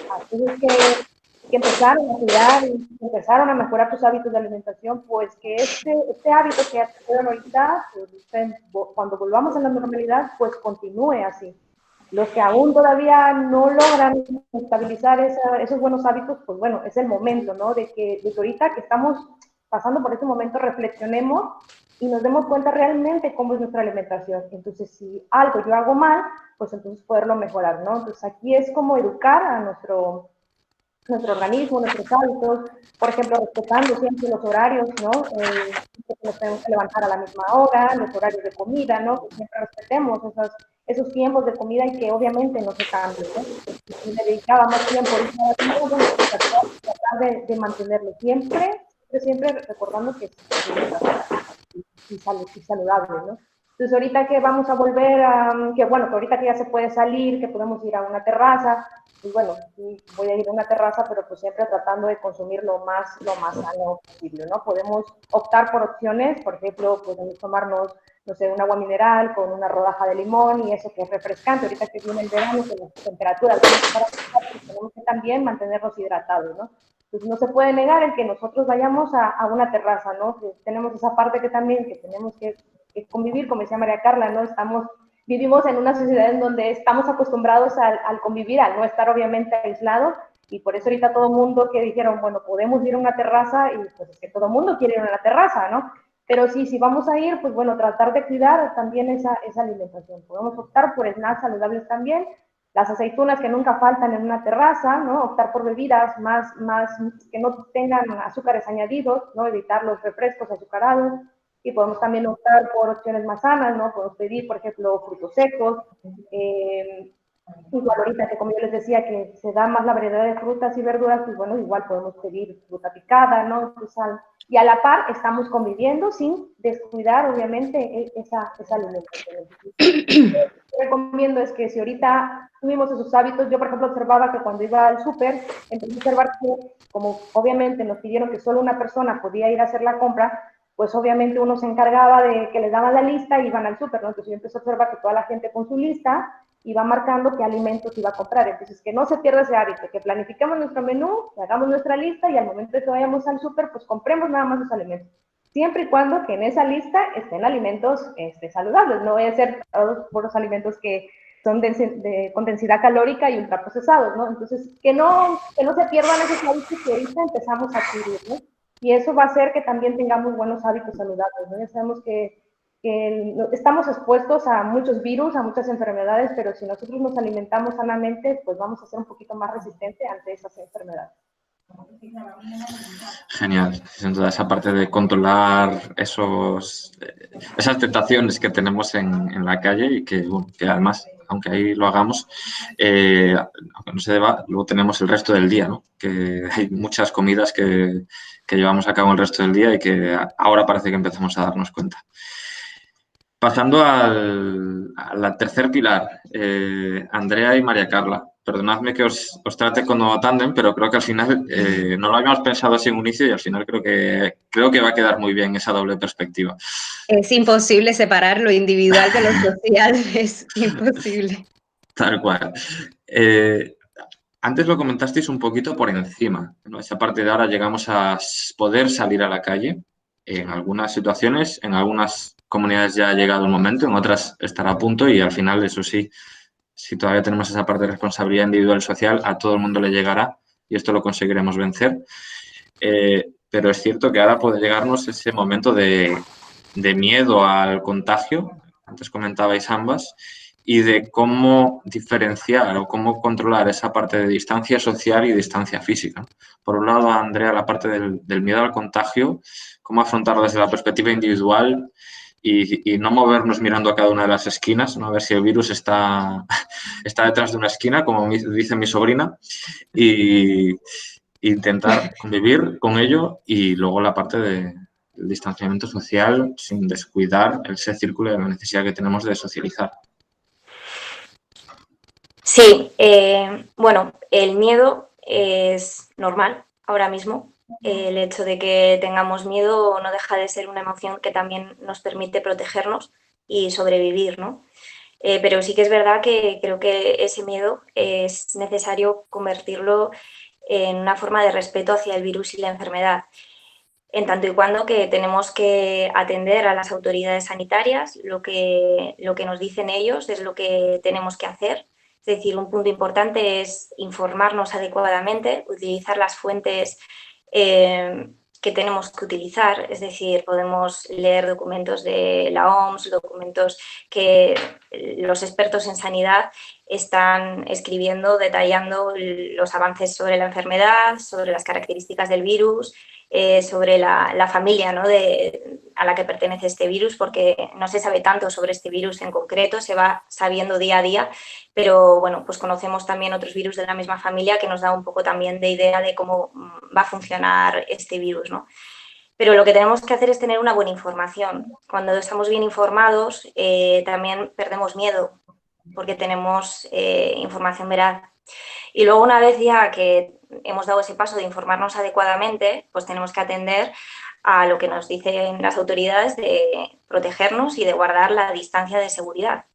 Así es que empezaron a cuidar y empezaron a mejorar tus hábitos de alimentación, pues que este hábito que ya tuvieron ahorita, pues, cuando volvamos a la normalidad, pues continúe así. Los que aún todavía no logran estabilizar esos buenos hábitos, pues bueno, es el momento, ¿no? De que ahorita que estamos pasando por este momento, reflexionemos y nos demos cuenta realmente cómo es nuestra alimentación. Entonces, si algo yo hago mal, pues entonces poderlo mejorar, ¿no? Entonces, aquí es como educar a nuestro organismo, nuestros hábitos, por ejemplo, respetando siempre los horarios, ¿no? Nos tenemos que levantar a la misma hora, los horarios de comida, ¿no? Que siempre respetemos esos tiempos de comida y que obviamente no se cambien, ¿no? Si me dedicaba más tiempo a tratar de mantenerlo siempre recordando que es saludable, ¿no? Entonces, ahorita que vamos a volver que bueno, que ahorita que ya se puede salir, que podemos ir a una terraza, pues bueno, voy a ir a una terraza, pero pues siempre tratando de consumir lo más sano posible, ¿no? Podemos optar por opciones, por ejemplo, podemos tomarnos, no sé, un agua mineral con una rodaja de limón y eso que es refrescante. Ahorita que viene el verano, que las temperaturas tenemos que también mantenernos hidratados, ¿no? Pues no se puede negar el que nosotros vayamos a una terraza, ¿no? Que tenemos esa parte que también que tenemos que convivir, como decía María Carla, ¿no? Vivimos en una sociedad en donde estamos acostumbrados al convivir, al no estar obviamente aislados, y por eso ahorita todo el mundo que dijeron, bueno, podemos ir a una terraza, y pues es que todo el mundo quiere ir a una terraza, ¿no? Pero sí, si vamos a ir, pues bueno, tratar de cuidar también esa alimentación. Podemos optar por snacks saludables también, las aceitunas que nunca faltan en una terraza, ¿no? Optar por bebidas más que no tengan azúcares añadidos, ¿no? Evitar los refrescos azucarados, y podemos también optar por opciones más sanas, ¿no? Podemos pedir, por ejemplo, frutos secos. Igual ahorita que como yo les decía que se da más la variedad de frutas y verduras, pues bueno, igual podemos pedir fruta picada, ¿no? Y a la par estamos conviviendo sin descuidar, obviamente, esa alimentación. Lo que recomiendo es que si ahorita tuvimos esos hábitos, yo por ejemplo observaba que cuando iba al súper, empecé a observar que como obviamente nos pidieron que solo una persona podía ir a hacer la compra, pues obviamente uno se encargaba de que les daban la lista y iban al súper, ¿no? Entonces yo empecé a observar que toda la gente con su lista iba marcando qué alimentos iba a comprar. Entonces, que no se pierda ese hábito, que planifiquemos nuestro menú, que hagamos nuestra lista y al momento de que vayamos al súper, pues compremos nada más los alimentos. Siempre y cuando que en esa lista estén alimentos saludables, no voy a ser todos por los alimentos que son con densidad calórica y ultraprocesados, ¿no? Entonces, que no se pierdan esos hábitos que ahorita empezamos a adquirir, ¿no? Y eso va a hacer que también tengamos buenos hábitos saludables, ¿no? Ya sabemos que estamos expuestos a muchos virus, a muchas enfermedades, pero si nosotros nos alimentamos sanamente, pues vamos a ser un poquito más resistentes ante esas enfermedades. Genial. Sin duda, esa parte de controlar esas tentaciones que tenemos en la calle y que, bueno, que además, aunque ahí lo hagamos, aunque no se deba, luego tenemos el resto del día, ¿no? Que hay muchas comidas que llevamos a cabo el resto del día y que ahora parece que empezamos a darnos cuenta. Pasando al tercer pilar, Andrea y María Carla. Perdonadme que os trate como tándem, pero creo que al final no lo habíamos pensado así en un inicio y al final creo que va a quedar muy bien esa doble perspectiva. Es imposible separar lo individual de lo social, es imposible. Tal cual. Antes lo comentasteis un poquito por encima, ¿no? Esa parte de ahora llegamos a poder salir a la calle. En algunas situaciones, en algunas comunidades ya ha llegado el momento, en otras estará a punto y al final, eso sí, si todavía tenemos esa parte de responsabilidad individual y social, a todo el mundo le llegará y esto lo conseguiremos vencer. Pero es cierto que ahora puede llegarnos ese momento de miedo al contagio, antes comentabais ambas, y de cómo diferenciar o cómo controlar esa parte de distancia social y distancia física. Por un lado, Andrea, la parte del miedo al contagio, cómo afrontarlo desde la perspectiva individual y no movernos mirando a cada una de las esquinas, ¿no? A ver si el virus está detrás de una esquina, como dice mi sobrina, y intentar convivir con ello y luego la parte del distanciamiento social sin descuidar ese círculo de la necesidad que tenemos de socializar. Sí, bueno, el miedo es normal ahora mismo. El hecho de que tengamos miedo no deja de ser una emoción que también nos permite protegernos y sobrevivir, ¿no? Pero sí que es verdad que creo que ese miedo es necesario convertirlo en una forma de respeto hacia el virus y la enfermedad, en tanto y cuando que tenemos que atender a las autoridades sanitarias, lo que nos dicen ellos es lo que tenemos que hacer. Es decir, un punto importante es informarnos adecuadamente, utilizar las fuentes que tenemos que utilizar, es decir, podemos leer documentos de la OMS, documentos que los expertos en sanidad están escribiendo, detallando los avances sobre la enfermedad, sobre las características del virus, sobre la familia, ¿no? a la que pertenece este virus, porque no se sabe tanto sobre este virus en concreto, se va sabiendo día a día, pero bueno, pues conocemos también otros virus de la misma familia que nos da un poco también de idea de cómo va a funcionar este virus, ¿no? Pero lo que tenemos que hacer es tener una buena información. Cuando estamos bien informados, también perdemos miedo, porque tenemos información veraz. Y luego, una vez ya que hemos dado ese paso de informarnos adecuadamente, pues tenemos que atender a lo que nos dicen las autoridades de protegernos y de guardar la distancia de seguridad.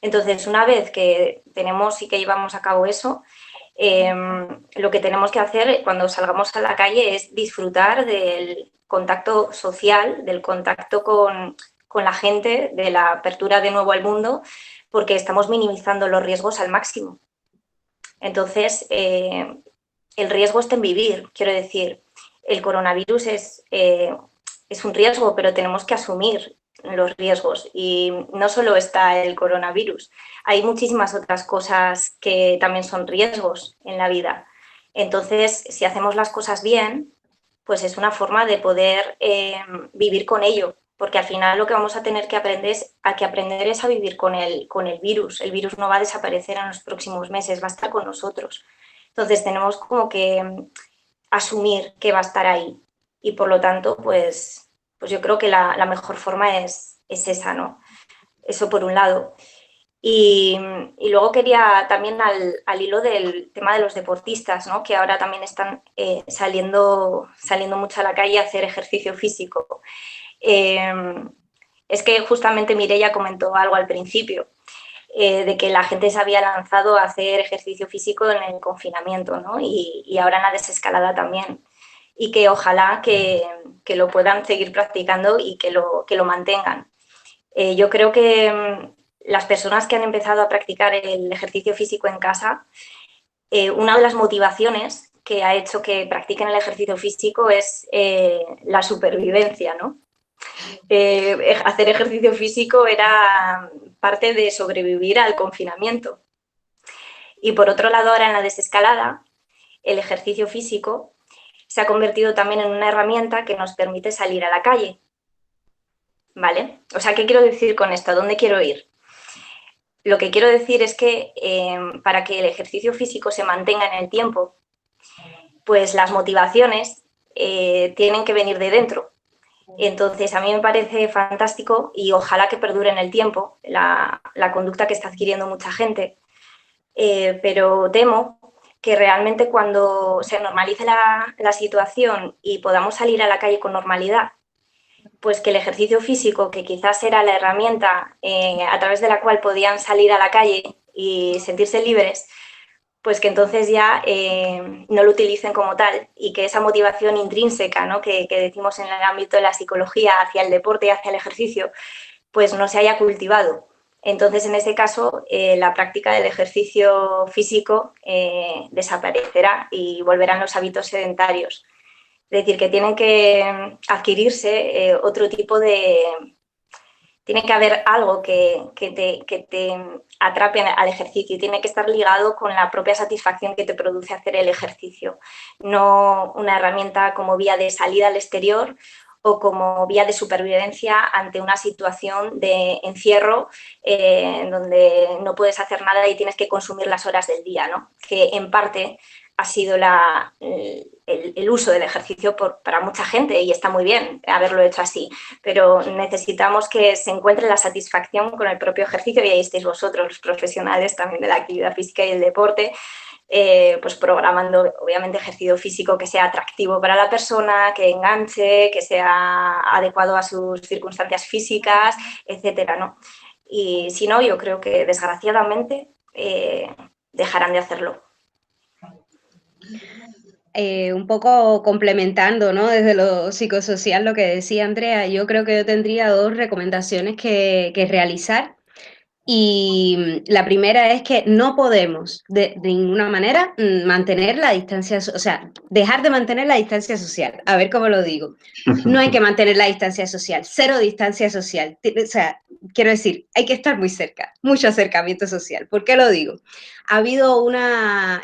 Entonces, una vez que tenemos y que llevamos a cabo eso, lo que tenemos que hacer cuando salgamos a la calle es disfrutar del contacto social, del contacto con la gente, de la apertura de nuevo al mundo, porque estamos minimizando los riesgos al máximo. Entonces, el riesgo está en vivir, quiero decir, el coronavirus es un riesgo, pero tenemos que asumir los riesgos y no solo está el coronavirus, hay muchísimas otras cosas que también son riesgos en la vida. Entonces, si hacemos las cosas bien, pues es una forma de poder vivir con ello, porque al final lo que vamos a tener que aprender es a vivir con el virus. El virus no va a desaparecer en los próximos meses, va a estar con nosotros. Entonces tenemos como que asumir que va a estar ahí y por lo tanto, pues yo creo que la mejor forma es esa, ¿no? Eso por un lado. Y luego quería también al hilo del tema de los deportistas, ¿no? Que ahora también están saliendo mucho a la calle a hacer ejercicio físico. Es que justamente Mireia comentó algo al principio, de que la gente se había lanzado a hacer ejercicio físico en el confinamiento, ¿no? Y ahora en la desescalada también. Y que ojalá que lo puedan seguir practicando y que lo mantengan. Yo creo que las personas que han empezado a practicar el ejercicio físico en casa, una de las motivaciones que ha hecho que practiquen el ejercicio físico es la supervivencia, ¿no? hacer ejercicio físico era parte de sobrevivir al confinamiento. Y por otro lado, ahora en la desescalada, el ejercicio físico se ha convertido también en una herramienta que nos permite salir a la calle, ¿vale? O sea, ¿qué quiero decir con esto? ¿A dónde quiero ir? Lo que quiero decir es que para que el ejercicio físico se mantenga en el tiempo, pues las motivaciones tienen que venir de dentro. Entonces, a mí me parece fantástico y ojalá que perdure en el tiempo la conducta que está adquiriendo mucha gente, pero temo que realmente cuando se normalice la situación y podamos salir a la calle con normalidad, pues que el ejercicio físico, que quizás era la herramienta a través de la cual podían salir a la calle y sentirse libres, pues que entonces ya no lo utilicen como tal y que esa motivación intrínseca, ¿no?, que decimos en el ámbito de la psicología hacia el deporte y hacia el ejercicio, pues no se haya cultivado. Entonces, en ese caso, la práctica del ejercicio físico desaparecerá y volverán los hábitos sedentarios. Es decir, que tienen que adquirirse otro tipo de... Tiene que haber algo que te atrape al ejercicio y tiene que estar ligado con la propia satisfacción que te produce hacer el ejercicio. No una herramienta como vía de salida al exterior o como vía de supervivencia ante una situación de encierro en donde no puedes hacer nada y tienes que consumir las horas del día, ¿no? Que en parte ha sido el uso del ejercicio para mucha gente y está muy bien haberlo hecho así, pero necesitamos que se encuentre la satisfacción con el propio ejercicio y ahí estáis vosotros, los profesionales también de la actividad física y el deporte, pues programando obviamente ejercicio físico que sea atractivo para la persona, que enganche, que sea adecuado a sus circunstancias físicas, etcétera, ¿no? Y si no, yo creo que desgraciadamente dejarán de hacerlo. Un poco complementando, ¿no?, desde lo psicosocial lo que decía Andrea, yo creo que yo tendría dos recomendaciones que realizar. Y la primera es que no podemos de ninguna manera mantener la distancia, o sea, dejar de mantener la distancia social. A ver cómo lo digo. No hay que mantener la distancia social, cero distancia social. O sea, quiero decir, hay que estar muy cerca, mucho acercamiento social. ¿Por qué lo digo? Ha habido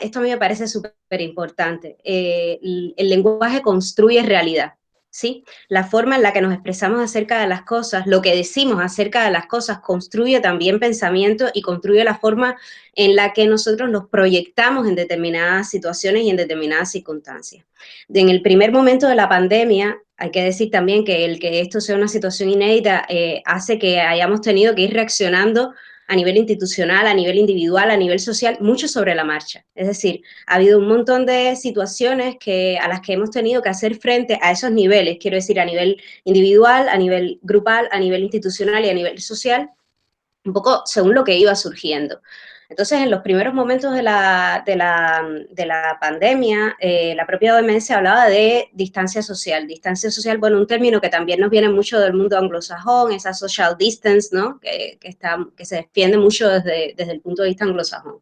esto a mí me parece súper importante. El lenguaje construye realidad. ¿Sí? La forma en la que nos expresamos acerca de las cosas, lo que decimos acerca de las cosas, construye también pensamiento y construye la forma en la que nosotros nos proyectamos en determinadas situaciones y en determinadas circunstancias. En el primer momento de la pandemia, hay que decir también que el que esto sea una situación inédita hace que hayamos tenido que ir reaccionando a nivel institucional, a nivel individual, a nivel social, mucho sobre la marcha. Es decir, ha habido un montón de situaciones a las que hemos tenido que hacer frente a esos niveles, quiero decir, a nivel individual, a nivel grupal, a nivel institucional y a nivel social, un poco según lo que iba surgiendo. Entonces, en los primeros momentos de la pandemia, la propia OMS hablaba de distancia social. Distancia social, bueno, un término que también nos viene mucho del mundo anglosajón, esa social distance, ¿no?, que se defiende mucho desde el punto de vista anglosajón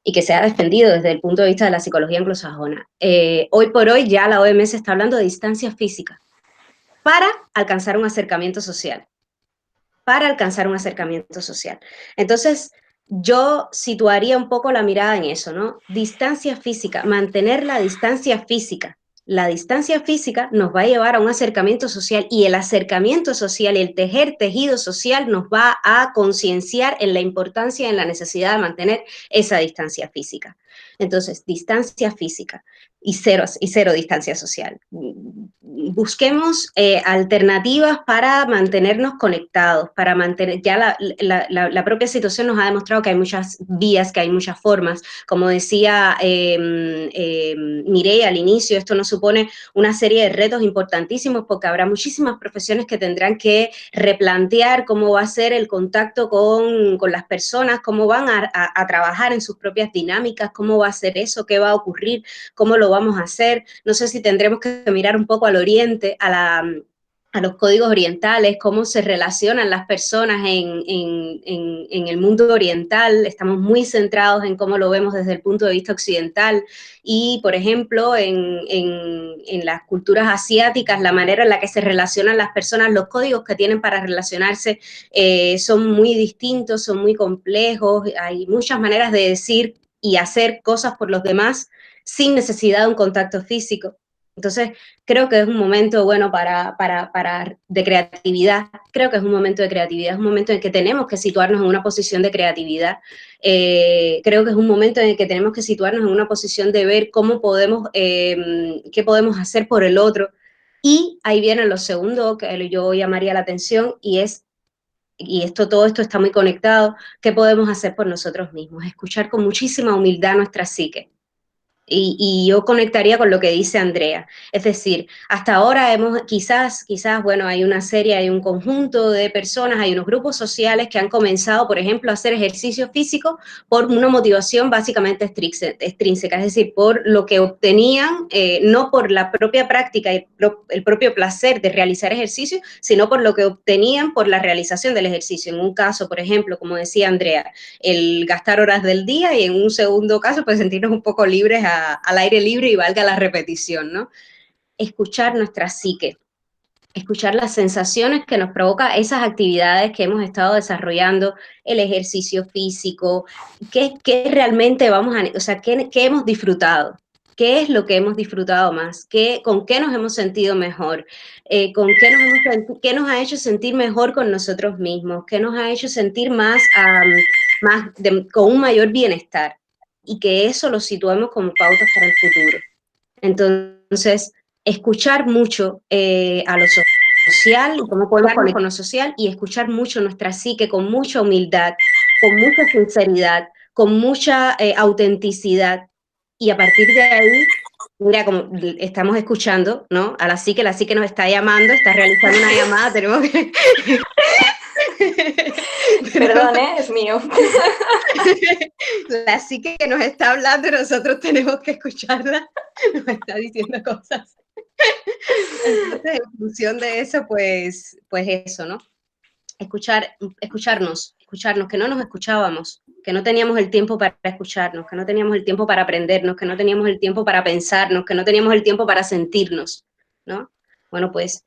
y que se ha defendido desde el punto de vista de la psicología anglosajona. Hoy por hoy ya la OMS está hablando de distancia física para alcanzar un acercamiento social. Entonces, yo situaría un poco la mirada en eso, ¿no? Distancia física, mantener la distancia física. La distancia física nos va a llevar a un acercamiento social y el acercamiento social y el tejido social nos va a concienciar en la importancia y en la necesidad de mantener esa distancia física. Entonces, distancia física y cero distancia social. Busquemos alternativas para mantenernos conectados, para mantener, ya la propia situación nos ha demostrado que hay muchas vías, que hay muchas formas. Como decía Mireia al inicio, esto nos supone una serie de retos importantísimos porque habrá muchísimas profesiones que tendrán que replantear cómo va a ser el contacto con las personas, cómo van a trabajar en sus propias dinámicas, cómo va a ser eso, qué va a ocurrir, cómo lo vamos a hacer. No sé si tendremos que mirar un poco al oriente, a a los códigos orientales, cómo se relacionan las personas en el mundo oriental. Estamos muy centrados en cómo lo vemos desde el punto de vista occidental y, por ejemplo, en las culturas asiáticas, la manera en la que se relacionan las personas, los códigos que tienen para relacionarse son muy distintos, son muy complejos, hay muchas maneras de decir y hacer cosas por los demás sin necesidad de un contacto físico. Entonces, creo que es un momento bueno de creatividad. Creo que es un momento de creatividad, es un momento en que tenemos que situarnos en una posición de creatividad. Creo que es un momento en el que tenemos que situarnos en una posición de ver cómo podemos, qué podemos hacer por el otro. Y ahí viene lo segundo que yo llamaría la atención todo esto está muy conectado, ¿qué podemos hacer por nosotros mismos? Escuchar con muchísima humildad nuestra psique. Y yo conectaría con lo que dice Andrea. Es decir, hasta ahora quizás, bueno, hay una serie, hay un conjunto de personas, hay unos grupos sociales que han comenzado, por ejemplo, a hacer ejercicio físico por una motivación básicamente extrínseca, es decir, por lo que obtenían, no por la propia práctica y el propio placer de realizar ejercicio, sino por lo que obtenían por la realización del ejercicio. En un caso, por ejemplo, como decía Andrea, el gastar horas del día y en un segundo caso, pues sentirnos un poco libres al aire libre y valga la repetición, ¿no? Escuchar nuestra psique, escuchar las sensaciones que nos provoca esas actividades que hemos estado desarrollando, el ejercicio físico, qué realmente o sea, qué hemos disfrutado. ¿Qué es lo que hemos disfrutado más? ¿Con qué nos hemos sentido mejor? ¿Qué nos ha hecho sentir mejor con nosotros mismos? ¿Qué nos ha hecho sentir con un mayor bienestar? Y que eso lo situemos como pautas para el futuro. Entonces, escuchar mucho a lo social, cómo podemos conectar con lo social y escuchar mucho nuestra psique con mucha humildad, con mucha sinceridad, con mucha autenticidad. Y a partir de ahí, mira, como estamos escuchando, ¿no? A la psique nos está llamando, está realizando una llamada, tenemos que... Perdón, es mío. La psique que nos está hablando y nosotros tenemos que escucharla, nos está diciendo cosas. Entonces, en función de eso, pues eso, ¿no? Escucharnos, que no nos escuchábamos, que no teníamos el tiempo para escucharnos, que no teníamos el tiempo para aprendernos, que no teníamos el tiempo para pensarnos, que no teníamos el tiempo para sentirnos, ¿no? Bueno, pues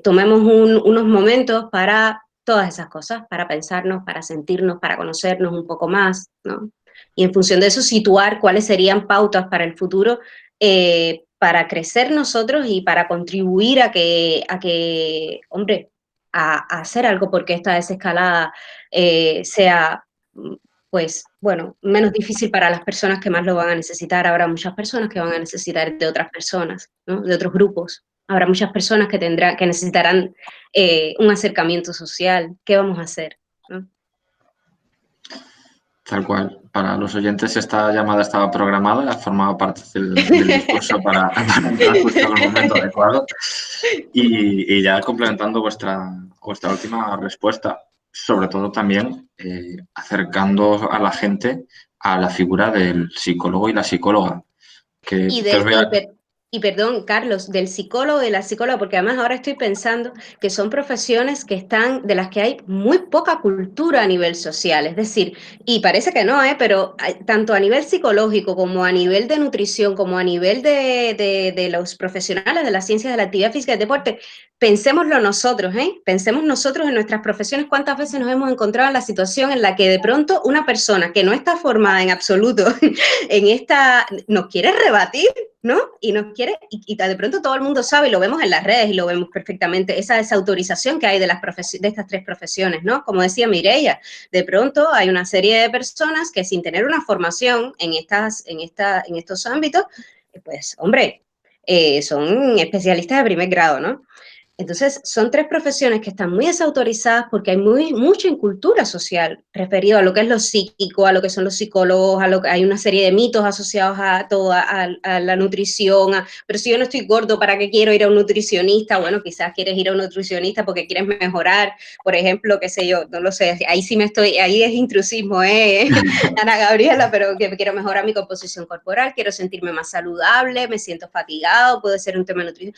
tomemos unos momentos para todas esas cosas, para pensarnos, para sentirnos, para conocernos un poco más, ¿no? Y en función de eso situar cuáles serían pautas para el futuro para crecer nosotros y para contribuir a que hombre, a hacer algo porque esta desescalada sea, pues, bueno, menos difícil para las personas que más lo van a necesitar. Habrá muchas personas que van a necesitar de otras personas, ¿no? De otros grupos. Habrá muchas personas que necesitarán un acercamiento social. ¿Qué vamos a hacer? ¿No? Tal cual. Para los oyentes esta llamada estaba programada, formaba parte del discurso para entrar justo en el momento adecuado. Y ya complementando vuestra última respuesta, sobre todo también acercando a la gente a la figura del psicólogo y la psicóloga. Y perdón, Carlos, del psicólogo y de la psicóloga, porque además ahora estoy pensando que son profesiones de las que hay muy poca cultura a nivel social, es decir, y parece que no, pero tanto a nivel psicológico como a nivel de nutrición, como a nivel de los profesionales de las ciencias de la actividad física y deporte, pensémoslo nosotros, pensemos nosotros en nuestras profesiones, cuántas veces nos hemos encontrado en la situación en la que de pronto una persona que no está formada en absoluto en nos quiere rebatir, ¿no? Y nos quiere, y de pronto todo el mundo sabe, y lo vemos en las redes y lo vemos perfectamente, esa desautorización que hay de estas tres profesiones, ¿no? Como decía Mireia, de pronto hay una serie de personas que sin tener una formación en estos ámbitos, pues, hombre, son especialistas de primer grado, ¿no? Entonces, son tres profesiones que están muy desautorizadas porque hay mucha incultura social referido a lo que es lo psíquico, a lo que son los psicólogos, hay una serie de mitos asociados a la nutrición, pero si yo no estoy gordo, ¿para qué quiero ir a un nutricionista? Bueno, quizás quieres ir a un nutricionista porque quieres mejorar, por ejemplo, qué sé yo, no lo sé, ahí es intrusismo, Ana Gabriela, pero que quiero mejorar mi composición corporal, quiero sentirme más saludable, me siento fatigado, puede ser un tema de nutrición,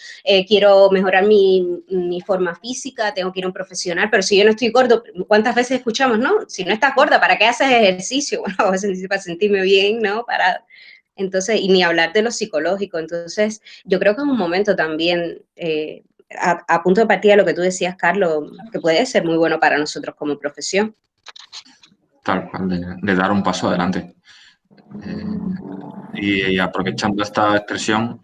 quiero mejorar mi mi forma física, tengo que ir a un profesional, pero si yo no estoy gordo, ¿cuántas veces escuchamos, no? Si no estás gorda, ¿para qué haces ejercicio? Bueno, a veces para sentirme bien, ¿no? Entonces, y ni hablar de lo psicológico. Entonces, yo creo que es un momento también, a punto de partida, lo que tú decías, Carlos, que puede ser muy bueno para nosotros como profesión. Tal cual, de dar un paso adelante. Y aprovechando esta expresión,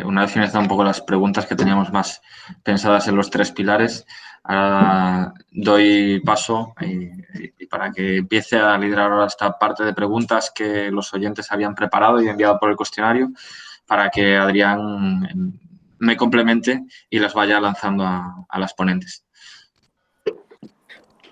una vez finalizadas un poco las preguntas que teníamos más pensadas en los 3 pilares, ahora doy paso y para que empiece a liderar ahora esta parte de preguntas que los oyentes habían preparado y enviado por el cuestionario, para que Adrián me complemente y las vaya lanzando a las ponentes.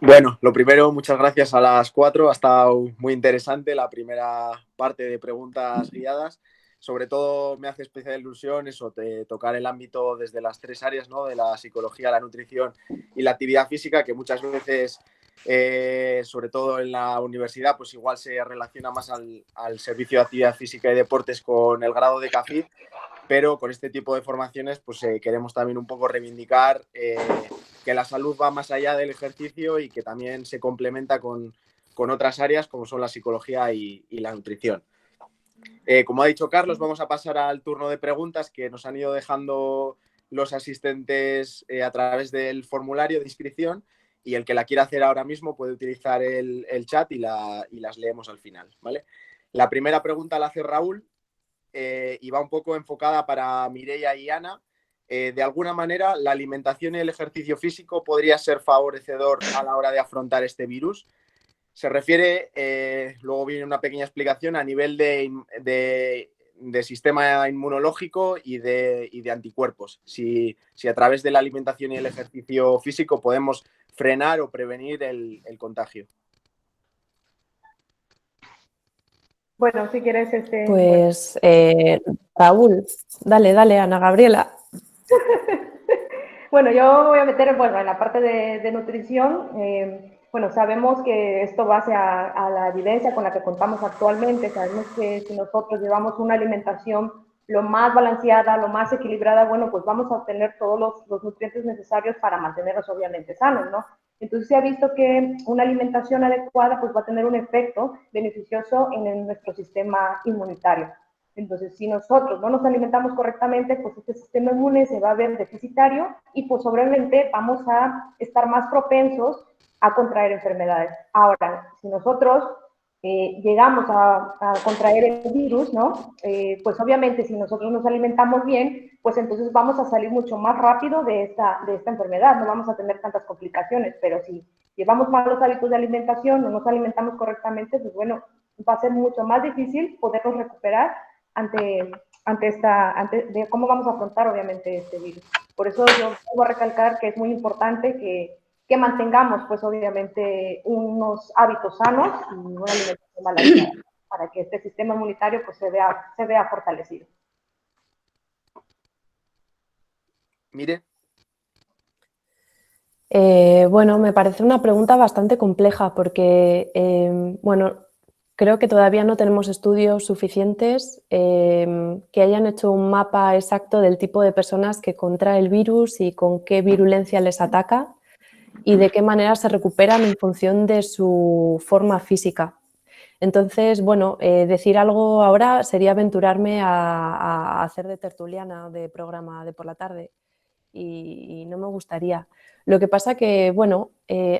Bueno, lo primero, muchas gracias a las 4. Ha estado muy interesante la primera parte de preguntas guiadas. Sobre todo me hace especial ilusión eso, de tocar el ámbito desde las 3 áreas, ¿no? De la psicología, la nutrición y la actividad física, que muchas veces, sobre todo en la universidad, pues igual se relaciona más al servicio de actividad física y deportes con el grado de CAFID, pero con este tipo de formaciones pues queremos también un poco reivindicar que la salud va más allá del ejercicio y que también se complementa con otras áreas como son la psicología y la nutrición. Como ha dicho Carlos, vamos a pasar al turno de preguntas que nos han ido dejando los asistentes a través del formulario de inscripción, y el que la quiera hacer ahora mismo puede utilizar el chat y las leemos al final, ¿vale? La primera pregunta la hace Raúl y va un poco enfocada para Mireia y Ana. De alguna manera, ¿la alimentación y el ejercicio físico podría ser favorecedor a la hora de afrontar este virus? Se refiere, luego viene una pequeña explicación a nivel de sistema inmunológico y de anticuerpos. Si a través de la alimentación y el ejercicio físico podemos frenar o prevenir el contagio. Bueno, si quieres... Pues Raúl, dale, Ana Gabriela. Bueno, yo voy a meter en la parte de nutrición. Bueno, sabemos que esto base a la evidencia con la que contamos actualmente. Sabemos que si nosotros llevamos una alimentación lo más balanceada, lo más equilibrada, bueno, pues vamos a obtener todos los nutrientes necesarios para mantenernos obviamente sanos, ¿no? Entonces se ha visto que una alimentación adecuada pues va a tener un efecto beneficioso en nuestro sistema inmunitario. Entonces, si nosotros no nos alimentamos correctamente, pues este sistema inmune se va a ver deficitario y pues obviamente vamos a estar más propensos a contraer enfermedades. Ahora, si nosotros llegamos a contraer el virus, ¿no? Pues obviamente si nosotros nos alimentamos bien, pues entonces vamos a salir mucho más rápido de esta enfermedad, no vamos a tener tantas complicaciones, pero si llevamos malos hábitos de alimentación, no nos alimentamos correctamente, pues bueno, va a ser mucho más difícil podernos recuperar ante de cómo vamos a afrontar obviamente este virus. Por eso yo voy a recalcar que es muy importante que mantengamos pues obviamente unos hábitos sanos y una alimentación balanceada para que este sistema inmunitario pues se vea fortalecido. Mire. Bueno, me parece una pregunta bastante compleja porque, bueno, creo que todavía no tenemos estudios suficientes que hayan hecho un mapa exacto del tipo de personas que contrae el virus y con qué virulencia les ataca y de qué manera se recuperan en función de su forma física. Entonces, bueno, decir algo ahora sería aventurarme a hacer de tertuliana de programa de por la tarde y no me gustaría. Lo que pasa que, bueno,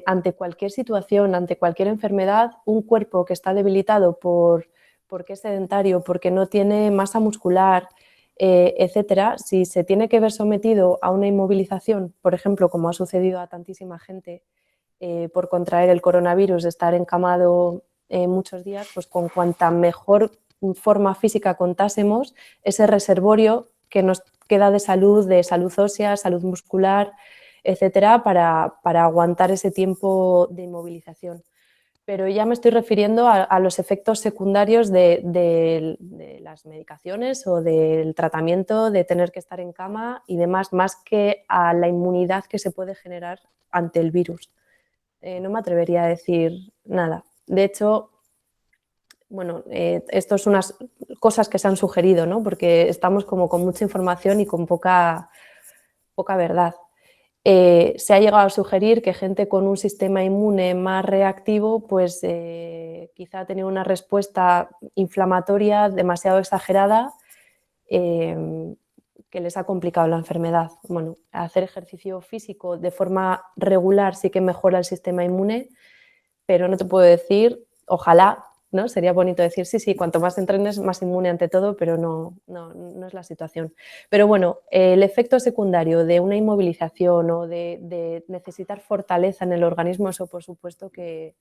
ante cualquier situación, ante cualquier enfermedad, un cuerpo que está debilitado porque es sedentario, porque no tiene masa muscular, etcétera, si se tiene que ver sometido a una inmovilización, por ejemplo, como ha sucedido a tantísima gente por contraer el coronavirus, de estar encamado muchos días, pues con cuanta mejor forma física contásemos, ese reservorio que nos queda de salud ósea, salud muscular, etcétera, para aguantar ese tiempo de inmovilización. Pero ya me estoy refiriendo a los efectos secundarios de las medicaciones o del tratamiento, de tener que estar en cama y demás, más que a la inmunidad que se puede generar ante el virus. No me atrevería a decir nada. De hecho, bueno, esto son unas cosas que se han sugerido, ¿no? Porque estamos como con mucha información y con poca verdad. Se ha llegado a sugerir que gente con un sistema inmune más reactivo, pues quizá ha tenido una respuesta inflamatoria demasiado exagerada que les ha complicado la enfermedad. Bueno, hacer ejercicio físico de forma regular sí que mejora el sistema inmune, pero no te puedo decir, ojalá, ¿no? Sería bonito decir, sí, cuanto más entrenes, más inmune ante todo, pero no es la situación. Pero bueno, el efecto secundario de una inmovilización o de necesitar fortaleza en el organismo, eso por supuesto que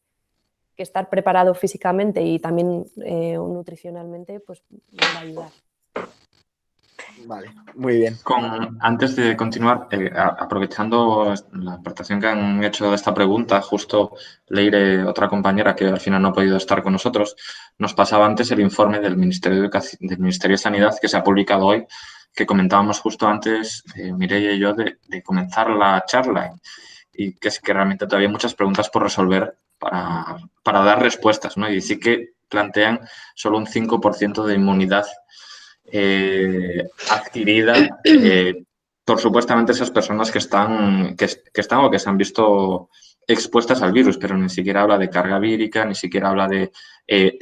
estar preparado físicamente y también nutricionalmente, pues va a ayudar. Vale, muy bien. Antes de continuar, aprovechando la aportación que han hecho de esta pregunta, justo Leire, otra compañera que al final no ha podido estar con nosotros, nos pasaba antes el informe del Ministerio de Sanidad que se ha publicado hoy, que comentábamos justo antes, Mireia y yo, de comenzar la charla, y que es que realmente todavía hay muchas preguntas por resolver para dar respuestas, ¿no? Y sí que plantean solo un 5% de inmunidad adquirida por supuestamente esas personas que están o que se han visto expuestas al virus, pero ni siquiera habla de carga vírica, ni siquiera habla de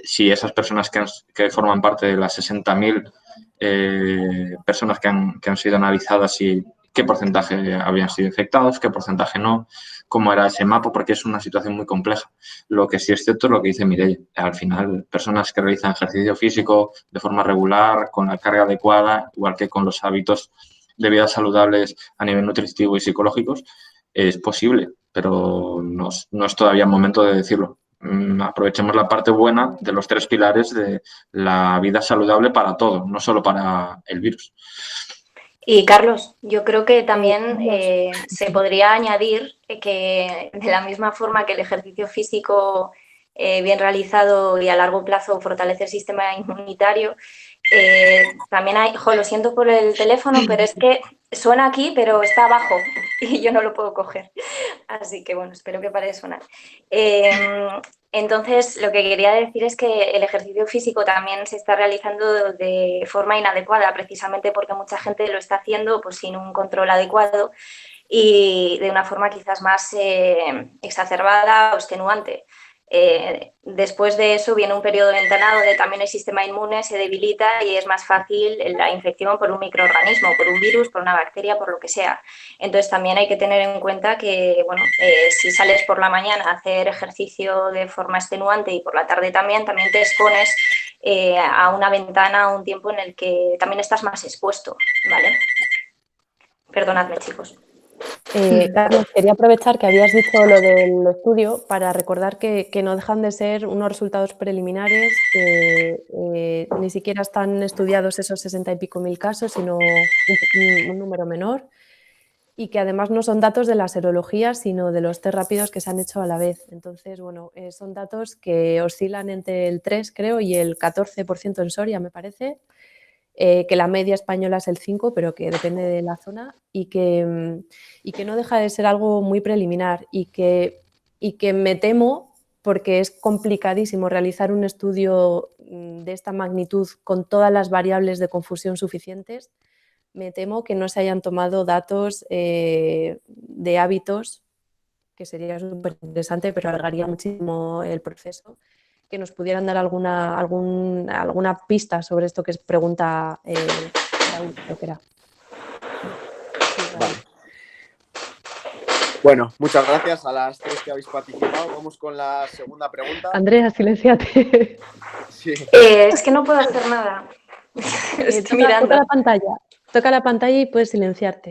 si esas personas que forman parte de las 60.000 personas que han sido analizadas y qué porcentaje habían sido infectados, qué porcentaje no, cómo era ese mapa, porque es una situación muy compleja. Lo que sí es cierto es lo que dice Mireia. Al final, personas que realizan ejercicio físico de forma regular, con la carga adecuada, igual que con los hábitos de vida saludables a nivel nutritivo y psicológicos, es posible, pero no es todavía el momento de decirlo. Aprovechemos la parte buena de los 3 pilares de la vida saludable para todo, no solo para el virus. Y Carlos, yo creo que también se podría añadir que de la misma forma que el ejercicio físico bien realizado y a largo plazo fortalece el sistema inmunitario, también hay, lo siento por el teléfono, pero es que suena aquí, pero está abajo y yo no lo puedo coger. Así que bueno, espero que pare de sonar. Entonces, lo que quería decir es que el ejercicio físico también se está realizando de forma inadecuada, precisamente porque mucha gente lo está haciendo pues, sin un control adecuado y de una forma quizás más exacerbada o extenuante. Después de eso viene un periodo de ventana donde también el sistema inmune se debilita y es más fácil la infección por un microorganismo, por un virus, por una bacteria, por lo que sea. Entonces también hay que tener en cuenta que bueno, si sales por la mañana a hacer ejercicio de forma extenuante y por la tarde también te expones a una ventana, a un tiempo en el que también estás más expuesto, ¿vale? Perdonadme, chicos. Carlos, quería aprovechar que habías dicho lo del estudio para recordar que no dejan de ser unos resultados preliminares, que ni siquiera están estudiados esos 60 y pico mil casos, sino un número menor, y que además no son datos de la serología, sino de los test rápidos que se han hecho a la vez. Entonces, bueno, son datos que oscilan entre el 3, creo, y el 14% en Soria, me parece. Que la media española es el 5, pero que depende de la zona y que no deja de ser algo muy preliminar y que me temo, porque es complicadísimo realizar un estudio de esta magnitud con todas las variables de confusión suficientes, me temo que no se hayan tomado datos de hábitos, que sería súper interesante, pero alargaría muchísimo el proceso, que nos pudieran dar alguna pista sobre esto que pregunta Raúl, creo que era. Vale. Bueno, muchas gracias a las 3 que habéis participado. Vamos con la segunda pregunta. Andrea, silénciate. Sí. Es que no puedo hacer nada. Estoy mirando. Toca la pantalla y puedes silenciarte.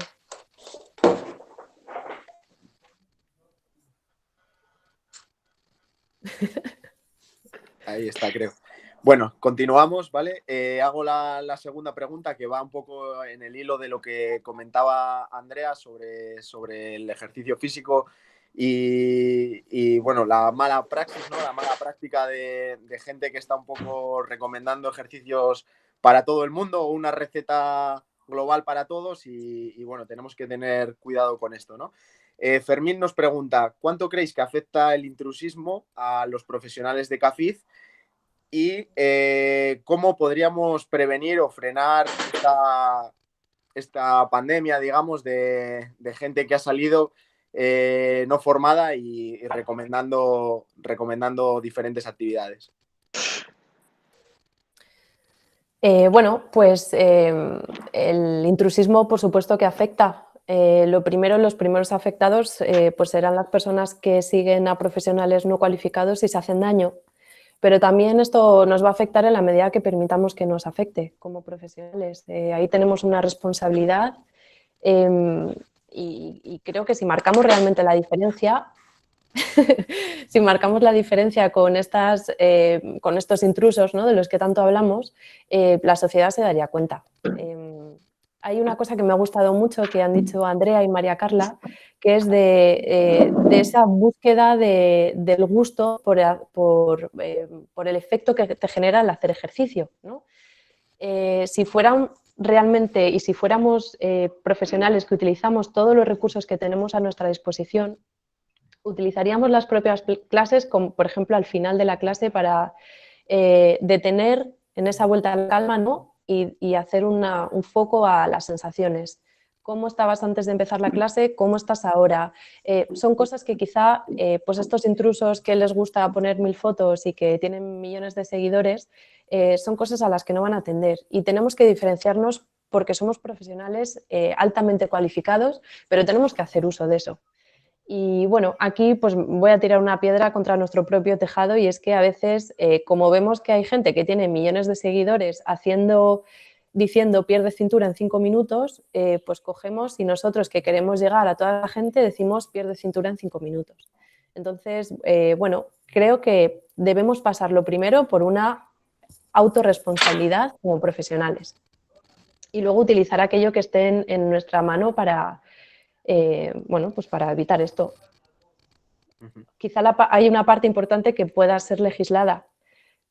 Ahí está, creo. Bueno, continuamos, ¿vale? Hago la segunda pregunta que va un poco en el hilo de lo que comentaba Andrea sobre el ejercicio físico y bueno, la mala praxis, ¿no? La mala práctica de gente que está un poco recomendando ejercicios para todo el mundo o una receta global para todos y bueno, tenemos que tener cuidado con esto, ¿no? Fermín nos pregunta, ¿cuánto creéis que afecta el intrusismo a los profesionales de CAFID? Y cómo podríamos prevenir o frenar esta pandemia, digamos, de gente que ha salido no formada y recomendando diferentes actividades? Bueno, pues el intrusismo, por supuesto que afecta. Lo primero, los primeros afectados pues serán las personas que siguen a profesionales no cualificados y se hacen daño. Pero también esto nos va a afectar en la medida que permitamos que nos afecte como profesionales. Ahí tenemos una responsabilidad y creo que si marcamos realmente la diferencia, si marcamos la diferencia con estos intrusos, ¿no?, de los que tanto hablamos, la sociedad se daría cuenta. Hay una cosa que me ha gustado mucho que han dicho Andrea y María Carla, que es de esa búsqueda del gusto por el efecto que te genera el hacer ejercicio, ¿no? Si fueran realmente y si fuéramos profesionales que utilizamos todos los recursos que tenemos a nuestra disposición, utilizaríamos las propias clases, como por ejemplo al final de la clase, para detener en esa vuelta a la calma, ¿no?, y hacer un foco a las sensaciones. ¿Cómo estabas antes de empezar la clase? ¿Cómo estás ahora? Son cosas que quizá pues estos intrusos que les gusta poner 1000 fotos y que tienen millones de seguidores, son cosas a las que no van a atender. Y tenemos que diferenciarnos porque somos profesionales altamente cualificados, pero tenemos que hacer uso de eso. Y bueno, aquí pues voy a tirar una piedra contra nuestro propio tejado, y es que a veces, como vemos que hay gente que tiene millones de seguidores diciendo pierde cintura en 5 minutos, pues cogemos y nosotros que queremos llegar a toda la gente decimos pierde cintura en 5 minutos. Entonces, bueno, creo que debemos pasarlo primero por una autorresponsabilidad como profesionales y luego utilizar aquello que esté en nuestra mano para bueno, pues para evitar esto. Quizá hay una parte importante que pueda ser legislada,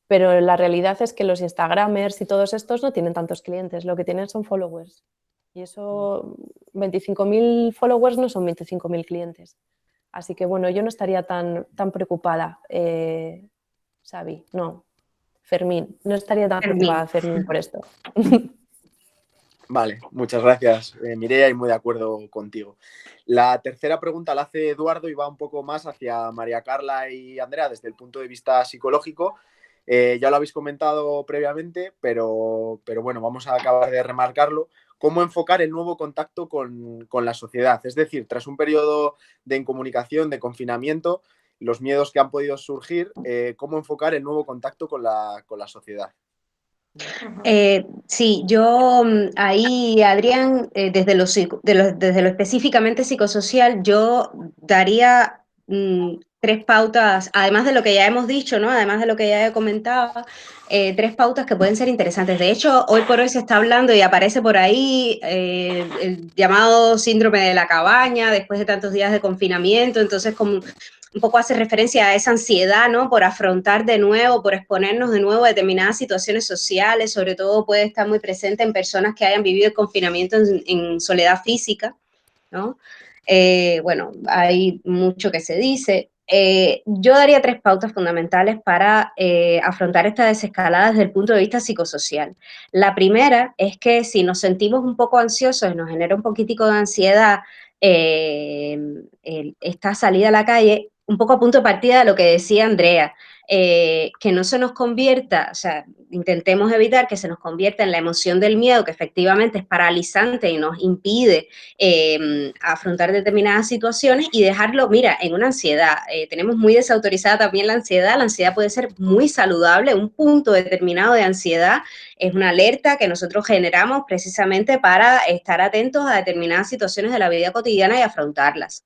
pero la realidad es que los Instagramers y todos estos no tienen tantos clientes, lo que tienen son followers. Y eso, 25.000 followers no son 25.000 clientes. Así que bueno, yo no estaría tan preocupada, Xavi, no, Fermín, no estaría tan preocupada, Fermín, por esto. Vale, muchas gracias, Mireia, y muy de acuerdo contigo. La tercera pregunta la hace Eduardo y va un poco más hacia María Carla y Andrea desde el punto de vista psicológico. Ya lo habéis comentado previamente, pero bueno, vamos a acabar de remarcarlo. ¿Cómo enfocar el nuevo contacto con la sociedad? Es decir, tras un periodo de incomunicación, de confinamiento, los miedos que han podido surgir, ¿cómo enfocar el nuevo contacto con la sociedad? Sí, yo ahí, Adrián, desde lo específicamente psicosocial, yo daría 3 pautas, además de lo que ya hemos dicho, ¿no? Además de lo que ya he comentado, 3 pautas que pueden ser interesantes. De hecho, hoy por hoy se está hablando y aparece por ahí el llamado síndrome de la cabaña, después de tantos días de confinamiento. Entonces, como un poco hace referencia a esa ansiedad, ¿no?, por afrontar de nuevo, por exponernos de nuevo a determinadas situaciones sociales. Sobre todo puede estar muy presente en personas que hayan vivido el confinamiento en soledad física, ¿no? Bueno, hay mucho que se dice. Yo daría 3 pautas fundamentales para afrontar esta desescalada desde el punto de vista psicosocial. La primera es que si nos sentimos un poco ansiosos, nos genera un poquitico de ansiedad esta salida a la calle, un poco a punto de partida de lo que decía Andrea, que no se nos convierta, o sea, intentemos evitar que se nos convierta en la emoción del miedo, que efectivamente es paralizante y nos impide afrontar determinadas situaciones, y dejarlo, mira, en una ansiedad. Tenemos muy desautorizada también la ansiedad puede ser muy saludable. Un punto determinado de ansiedad es una alerta que nosotros generamos precisamente para estar atentos a determinadas situaciones de la vida cotidiana y afrontarlas.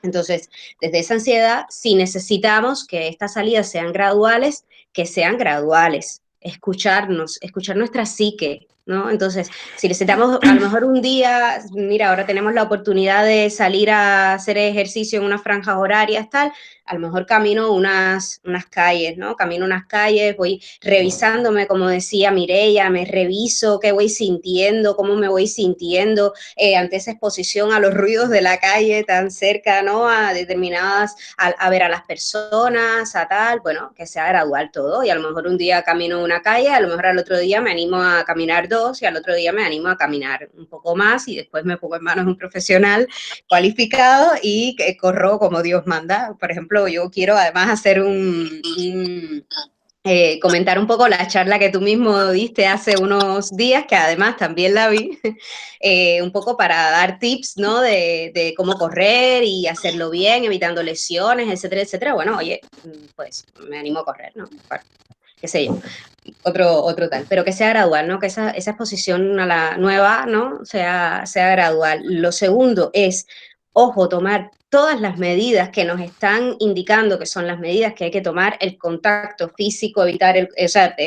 Entonces, desde esa ansiedad, si necesitamos que estas salidas sean graduales, que sean graduales. Escucharnos, escuchar nuestra psique, ¿no? Entonces, si necesitamos a lo mejor un día, mira, ahora tenemos la oportunidad de salir a hacer ejercicio en unas franjas horarias, tal, a lo mejor camino unas calles, ¿no? Camino unas calles, voy revisándome, como decía Mireia, me reviso qué voy sintiendo, cómo me voy sintiendo ante esa exposición a los ruidos de la calle tan cerca, ¿no?, a determinadas, a ver a las personas, a tal, bueno, que sea gradual todo. Y a lo mejor un día camino una calle, a lo mejor al otro día me animo a caminar 2 2 y al otro día me animo a caminar un poco más y después me pongo en manos de un profesional cualificado y corro como Dios manda. Por ejemplo, yo quiero además hacer comentar un poco la charla que tú mismo diste hace unos días, que además también la vi, un poco para dar tips, ¿no? De cómo correr y hacerlo bien, evitando lesiones, etcétera, etcétera. Bueno, oye, pues me animo a correr, ¿no? Bueno, qué sé yo, otro tal, pero que sea gradual, ¿no? Que esa exposición a la nueva, ¿no? Sea gradual. Lo segundo es, ojo, tomar todas las medidas que nos están indicando que son las medidas que hay que tomar, el contacto físico, evitar,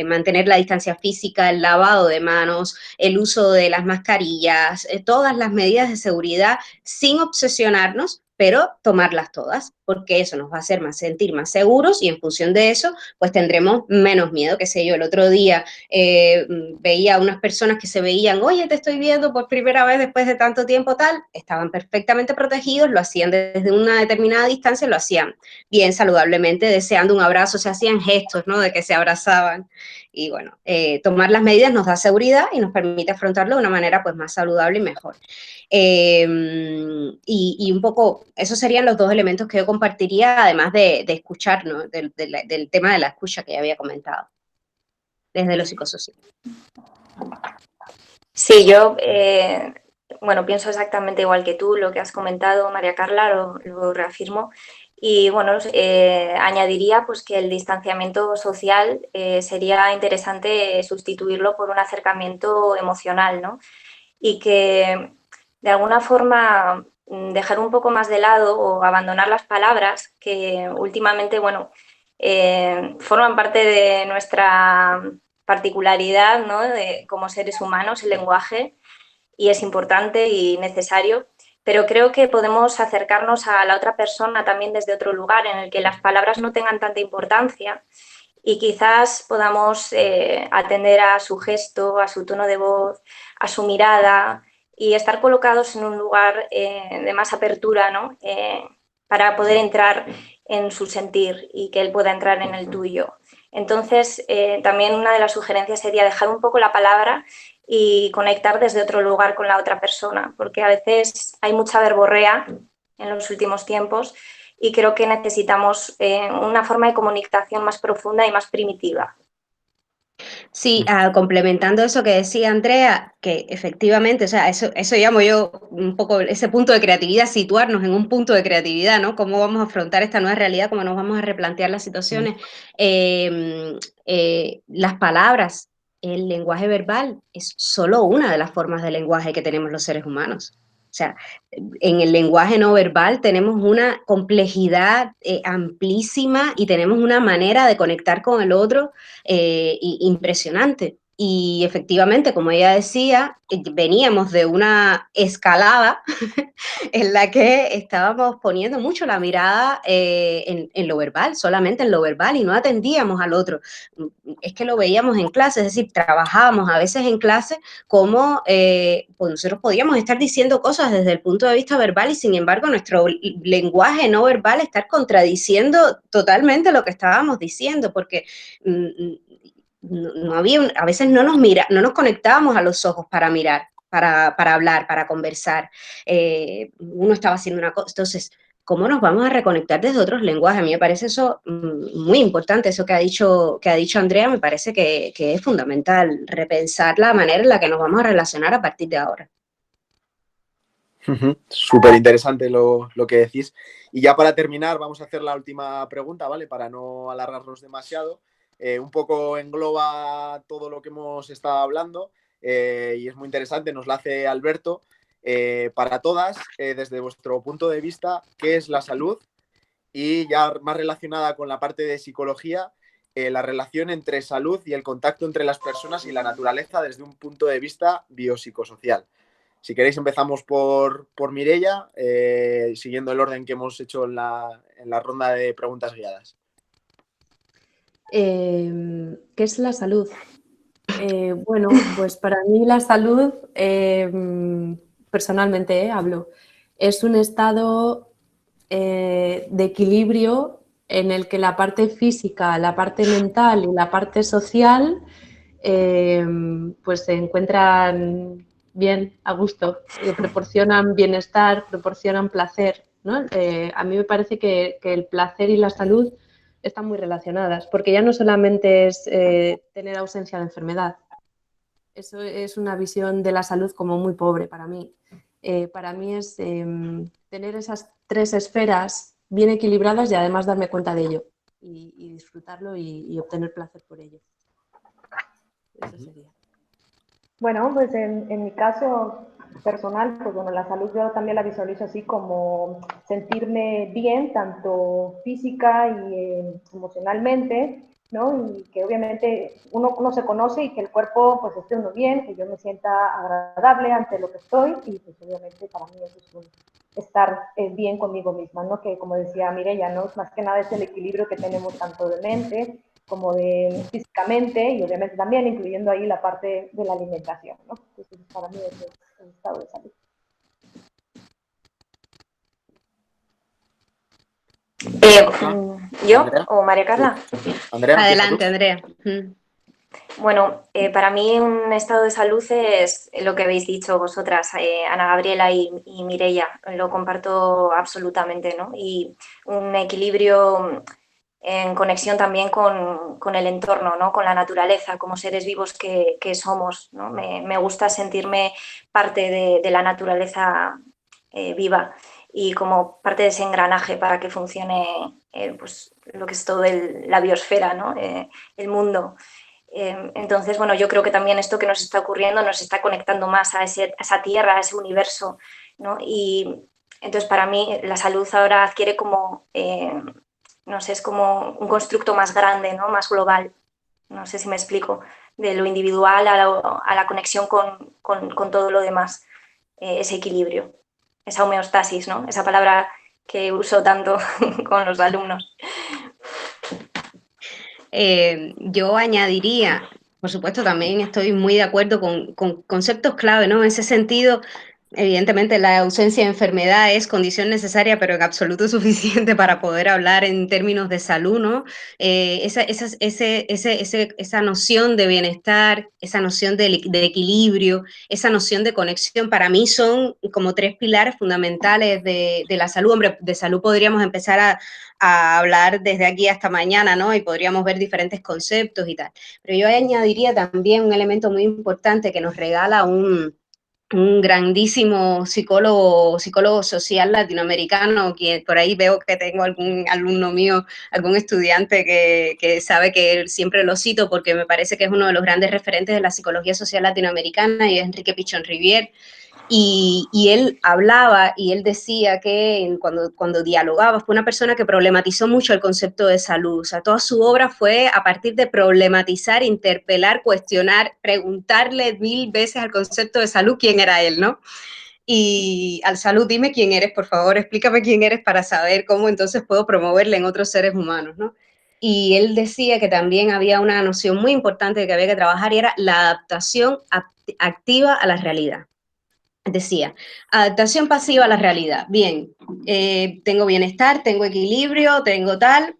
mantener la distancia física, el lavado de manos, el uso de las mascarillas, todas las medidas de seguridad sin obsesionarnos, pero tomarlas todas, porque eso nos va a hacer sentir más seguros y en función de eso, pues tendremos menos miedo, qué sé yo. El otro día veía a unas personas que se veían, oye, te estoy viendo por primera vez después de tanto tiempo, tal, estaban perfectamente protegidos, lo hacían desde una determinada distancia, lo hacían bien saludablemente, deseando un abrazo, se hacían gestos, ¿no? De que se abrazaban. Y bueno, tomar las medidas nos da seguridad y nos permite afrontarlo de una manera pues más saludable y mejor. Y un poco, esos serían los dos elementos que yo compartiría, además de escuchar, ¿no? Del tema de la escucha que ya había comentado, desde lo psicosocial. Sí, yo, bueno, pienso exactamente igual que tú, lo que has comentado, María Carla, lo reafirmo. Y bueno, añadiría pues que el distanciamiento social sería interesante sustituirlo por un acercamiento emocional, ¿no? Y que de alguna forma dejar un poco más de lado o abandonar las palabras que últimamente, bueno, forman parte de nuestra particularidad, ¿no? Como seres humanos, el lenguaje, y es importante y necesario, pero creo que podemos acercarnos a la otra persona también desde otro lugar en el que las palabras no tengan tanta importancia y quizás podamos atender a su gesto, a su tono de voz, a su mirada y estar colocados en un lugar de más apertura, ¿no? Para poder entrar en su sentir y que él pueda entrar en el tuyo. Entonces, también una de las sugerencias sería dejar un poco la palabra y conectar desde otro lugar con la otra persona, porque a veces hay mucha verborrea en los últimos tiempos y creo que necesitamos una forma de comunicación más profunda y más primitiva. Sí, complementando eso que decía Andrea, que efectivamente, o sea, eso llamo yo un poco ese punto de creatividad, situarnos en un punto de creatividad, ¿no? Cómo vamos a afrontar esta nueva realidad, cómo nos vamos a replantear las situaciones. Las palabras, el lenguaje verbal es solo una de las formas de lenguaje que tenemos los seres humanos. O sea, en el lenguaje no verbal tenemos una complejidad amplísima y tenemos una manera de conectar con el otro impresionante. Y efectivamente, como ella decía, veníamos de una escalada en la que estábamos poniendo mucho la mirada en lo verbal, solamente en lo verbal, y no atendíamos al otro. Es que lo veíamos en clase, es decir, trabajábamos a veces en clase como pues nosotros podíamos estar diciendo cosas desde el punto de vista verbal y sin embargo nuestro lenguaje no verbal estar contradiciendo totalmente lo que estábamos diciendo, porque no había, a veces no nos conectábamos a los ojos para mirar, para hablar, para conversar. Uno estaba haciendo una cosa, entonces, ¿cómo nos vamos a reconectar desde otros lenguajes? A mí me parece eso muy importante, eso que ha dicho Andrea, me parece que es fundamental, repensar la manera en la que nos vamos a relacionar a partir de ahora. Súper interesante lo que decís. Y ya para terminar, vamos a hacer la última pregunta, ¿vale? Para no alargarnos demasiado. Un poco engloba todo lo que hemos estado hablando y es muy interesante, nos la hace Alberto. Para todas, desde vuestro punto de vista, ¿qué es la salud? Y ya más relacionada con la parte de psicología, la relación entre salud y el contacto entre las personas y la naturaleza desde un punto de vista biopsicosocial. Si queréis empezamos por Mireia, siguiendo el orden que hemos hecho en la ronda de preguntas guiadas. ¿Qué es la salud? Bueno, pues para mí la salud, personalmente hablo, es un estado de equilibrio en el que la parte física, la parte mental y la parte social pues se encuentran bien, a gusto, proporcionan bienestar, proporcionan placer, ¿no? A mí me parece que el placer y la salud están muy relacionadas, porque ya no solamente es tener ausencia de enfermedad. Eso es una visión de la salud como muy pobre para mí. Para mí es tener esas 3 esferas bien equilibradas y además darme cuenta de ello y disfrutarlo y obtener placer por ello. Eso sería. Bueno, pues en mi caso personal, pues bueno, la salud yo también la visualizo así como sentirme bien, tanto física y emocionalmente, ¿no? Y que obviamente uno se conoce y que el cuerpo pues esté uno bien, que yo me sienta agradable ante lo que estoy y pues obviamente para mí eso es estar bien conmigo misma, ¿no? Que como decía Mireia, ¿no? Más que nada es el equilibrio que tenemos tanto de mente como de físicamente y obviamente también incluyendo ahí la parte de la alimentación, ¿no? Entonces para mí ese es el estado de salud. ¿Yo ¿Andrea? o María Carla? Sí. Andrea, Adelante, empieza Andrea. Bueno, para mí un estado de salud es lo que habéis dicho vosotras, Ana Gabriela y Mireia, lo comparto absolutamente, ¿no? Y un equilibrio en conexión también con el entorno, ¿no? Con la naturaleza, como seres vivos que somos, ¿no? Me gusta sentirme parte de la naturaleza viva y como parte de ese engranaje para que funcione pues, lo que es todo la biosfera, ¿no? El mundo. Entonces, bueno, yo creo que también esto que nos está ocurriendo nos está conectando más a esa tierra, a ese universo, ¿no? Y entonces para mí la salud ahora adquiere como, no sé, es como un constructo más grande, ¿no? Más global, no sé si me explico, de lo individual a la conexión con todo lo demás, ese equilibrio, esa homeostasis, ¿no? Esa palabra que uso tanto con los alumnos. Yo añadiría, por supuesto, también estoy muy de acuerdo con conceptos clave, ¿no? En ese sentido, evidentemente la ausencia de enfermedad es condición necesaria, pero en absoluto suficiente para poder hablar en términos de salud, ¿no? Esa noción de bienestar, esa noción de equilibrio, esa noción de conexión, para mí son como 3 pilares fundamentales de la salud. Hombre, de salud podríamos empezar a hablar desde aquí hasta mañana, ¿no? Y podríamos ver diferentes conceptos y tal. Pero yo añadiría también un elemento muy importante que nos regala un grandísimo psicólogo social latinoamericano, que por ahí veo que tengo algún alumno mío, algún estudiante que sabe que siempre lo cito porque me parece que es uno de los grandes referentes de la psicología social latinoamericana y es Enrique Pichon Rivière. Y él hablaba y él decía que cuando dialogaba fue una persona que problematizó mucho el concepto de salud. O sea, toda su obra fue a partir de problematizar, interpelar, cuestionar, preguntarle 1000 veces al concepto de salud quién era él, ¿no? Y al salud, dime quién eres, por favor, explícame quién eres para saber cómo entonces puedo promoverle en otros seres humanos, ¿no? Y él decía que también había una noción muy importante que había que trabajar y era la adaptación activa a la realidad. Decía, adaptación pasiva a la realidad. Bien, tengo bienestar, tengo equilibrio, tengo tal,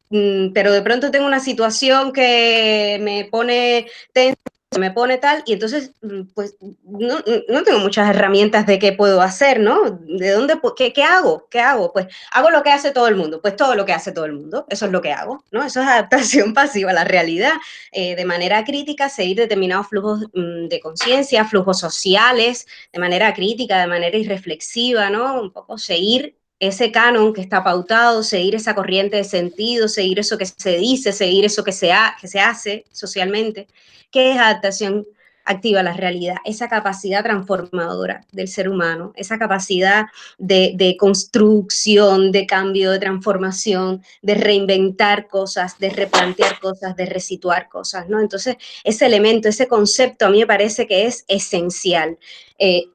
pero de pronto tengo una situación que me pone tensa, me pone tal, y entonces, pues, no tengo muchas herramientas de qué puedo hacer, ¿no? ¿De dónde, qué hago? ¿Qué hago? Pues hago lo que hace todo el mundo, pues todo lo que hace todo el mundo, eso es lo que hago, ¿no? Eso es adaptación pasiva a la realidad. De manera crítica, seguir determinados flujos de conciencia, flujos sociales, de manera crítica, de manera irreflexiva, ¿no? Un poco seguir ese canon que está pautado, seguir esa corriente de sentido, seguir eso que se dice, seguir eso que se hace socialmente, que es adaptación activa a la realidad, esa capacidad transformadora del ser humano, esa capacidad de construcción, de cambio, de transformación, de reinventar cosas, de replantear cosas, de resituar cosas, ¿no? Entonces, ese elemento, ese concepto a mí me parece que es esencial.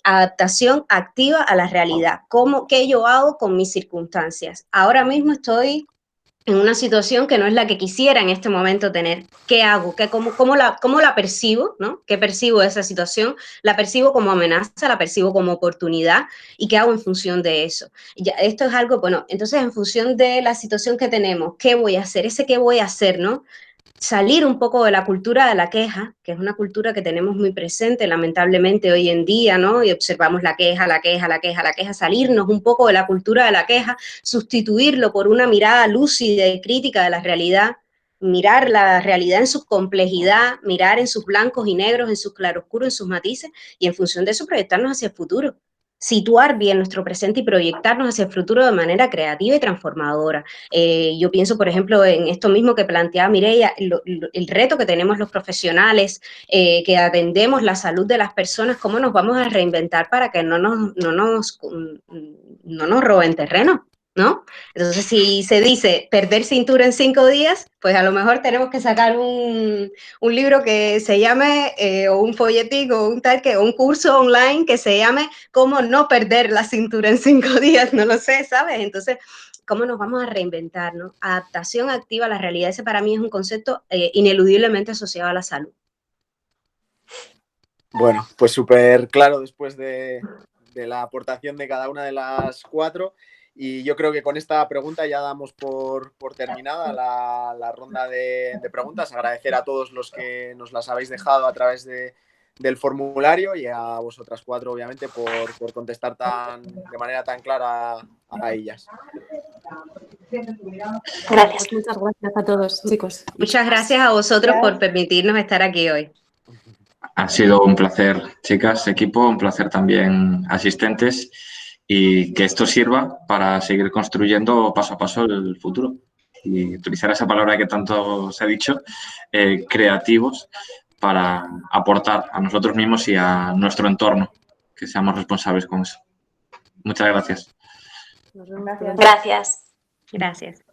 Adaptación activa a la realidad. ¿Qué yo hago con mis circunstancias? Ahora mismo estoy en una situación que no es la que quisiera en este momento tener. ¿Qué hago? ¿Cómo la percibo? ¿No? ¿Qué percibo de esa situación? ¿La percibo como amenaza? ¿La percibo como oportunidad? ¿Y qué hago en función de eso? Ya, esto es algo, bueno, entonces en función de la situación que tenemos, ¿qué voy a hacer? Ese qué voy a hacer, ¿no? salir un poco de la cultura de la queja, que es una cultura que tenemos muy presente lamentablemente hoy en día, ¿no? Y observamos la queja, salirnos un poco de la cultura de la queja, sustituirlo por una mirada lúcida y crítica de la realidad, mirar la realidad en su complejidad, mirar en sus blancos y negros, en sus claroscuros, en sus matices, y en función de eso proyectarnos hacia el futuro. Situar bien nuestro presente y proyectarnos hacia el futuro de manera creativa y transformadora. Yo pienso, por ejemplo, en esto mismo que planteaba Mireia, el reto que tenemos los profesionales que atendemos la salud de las personas, cómo nos vamos a reinventar para que no nos roben terreno, ¿no? Entonces, si se dice perder cintura en 5 días, pues a lo mejor tenemos que sacar un libro que se llame, o un folletín, o un curso online que se llame cómo no perder la cintura en 5 días, no lo sé, ¿sabes? Entonces, ¿cómo nos vamos a reinventar, ¿no? Adaptación activa a la realidad, ese para mí es un concepto ineludiblemente asociado a la salud. Bueno, pues súper claro después de la aportación de cada una de las 4, y yo creo que con esta pregunta ya damos por terminada la ronda de preguntas. Agradecer a todos los que nos las habéis dejado a través del formulario y a vosotras 4, obviamente, por contestar de manera tan clara a ellas. Gracias. Pues muchas gracias a todos, chicos. Muchas gracias a vosotros por permitirnos estar aquí hoy. Ha sido un placer, chicas, equipo, un placer también, asistentes, y que esto sirva para seguir construyendo paso a paso el futuro. Y utilizar esa palabra que tanto se ha dicho, creativos, para aportar a nosotros mismos y a nuestro entorno, que seamos responsables con eso. Muchas gracias. Gracias. Gracias.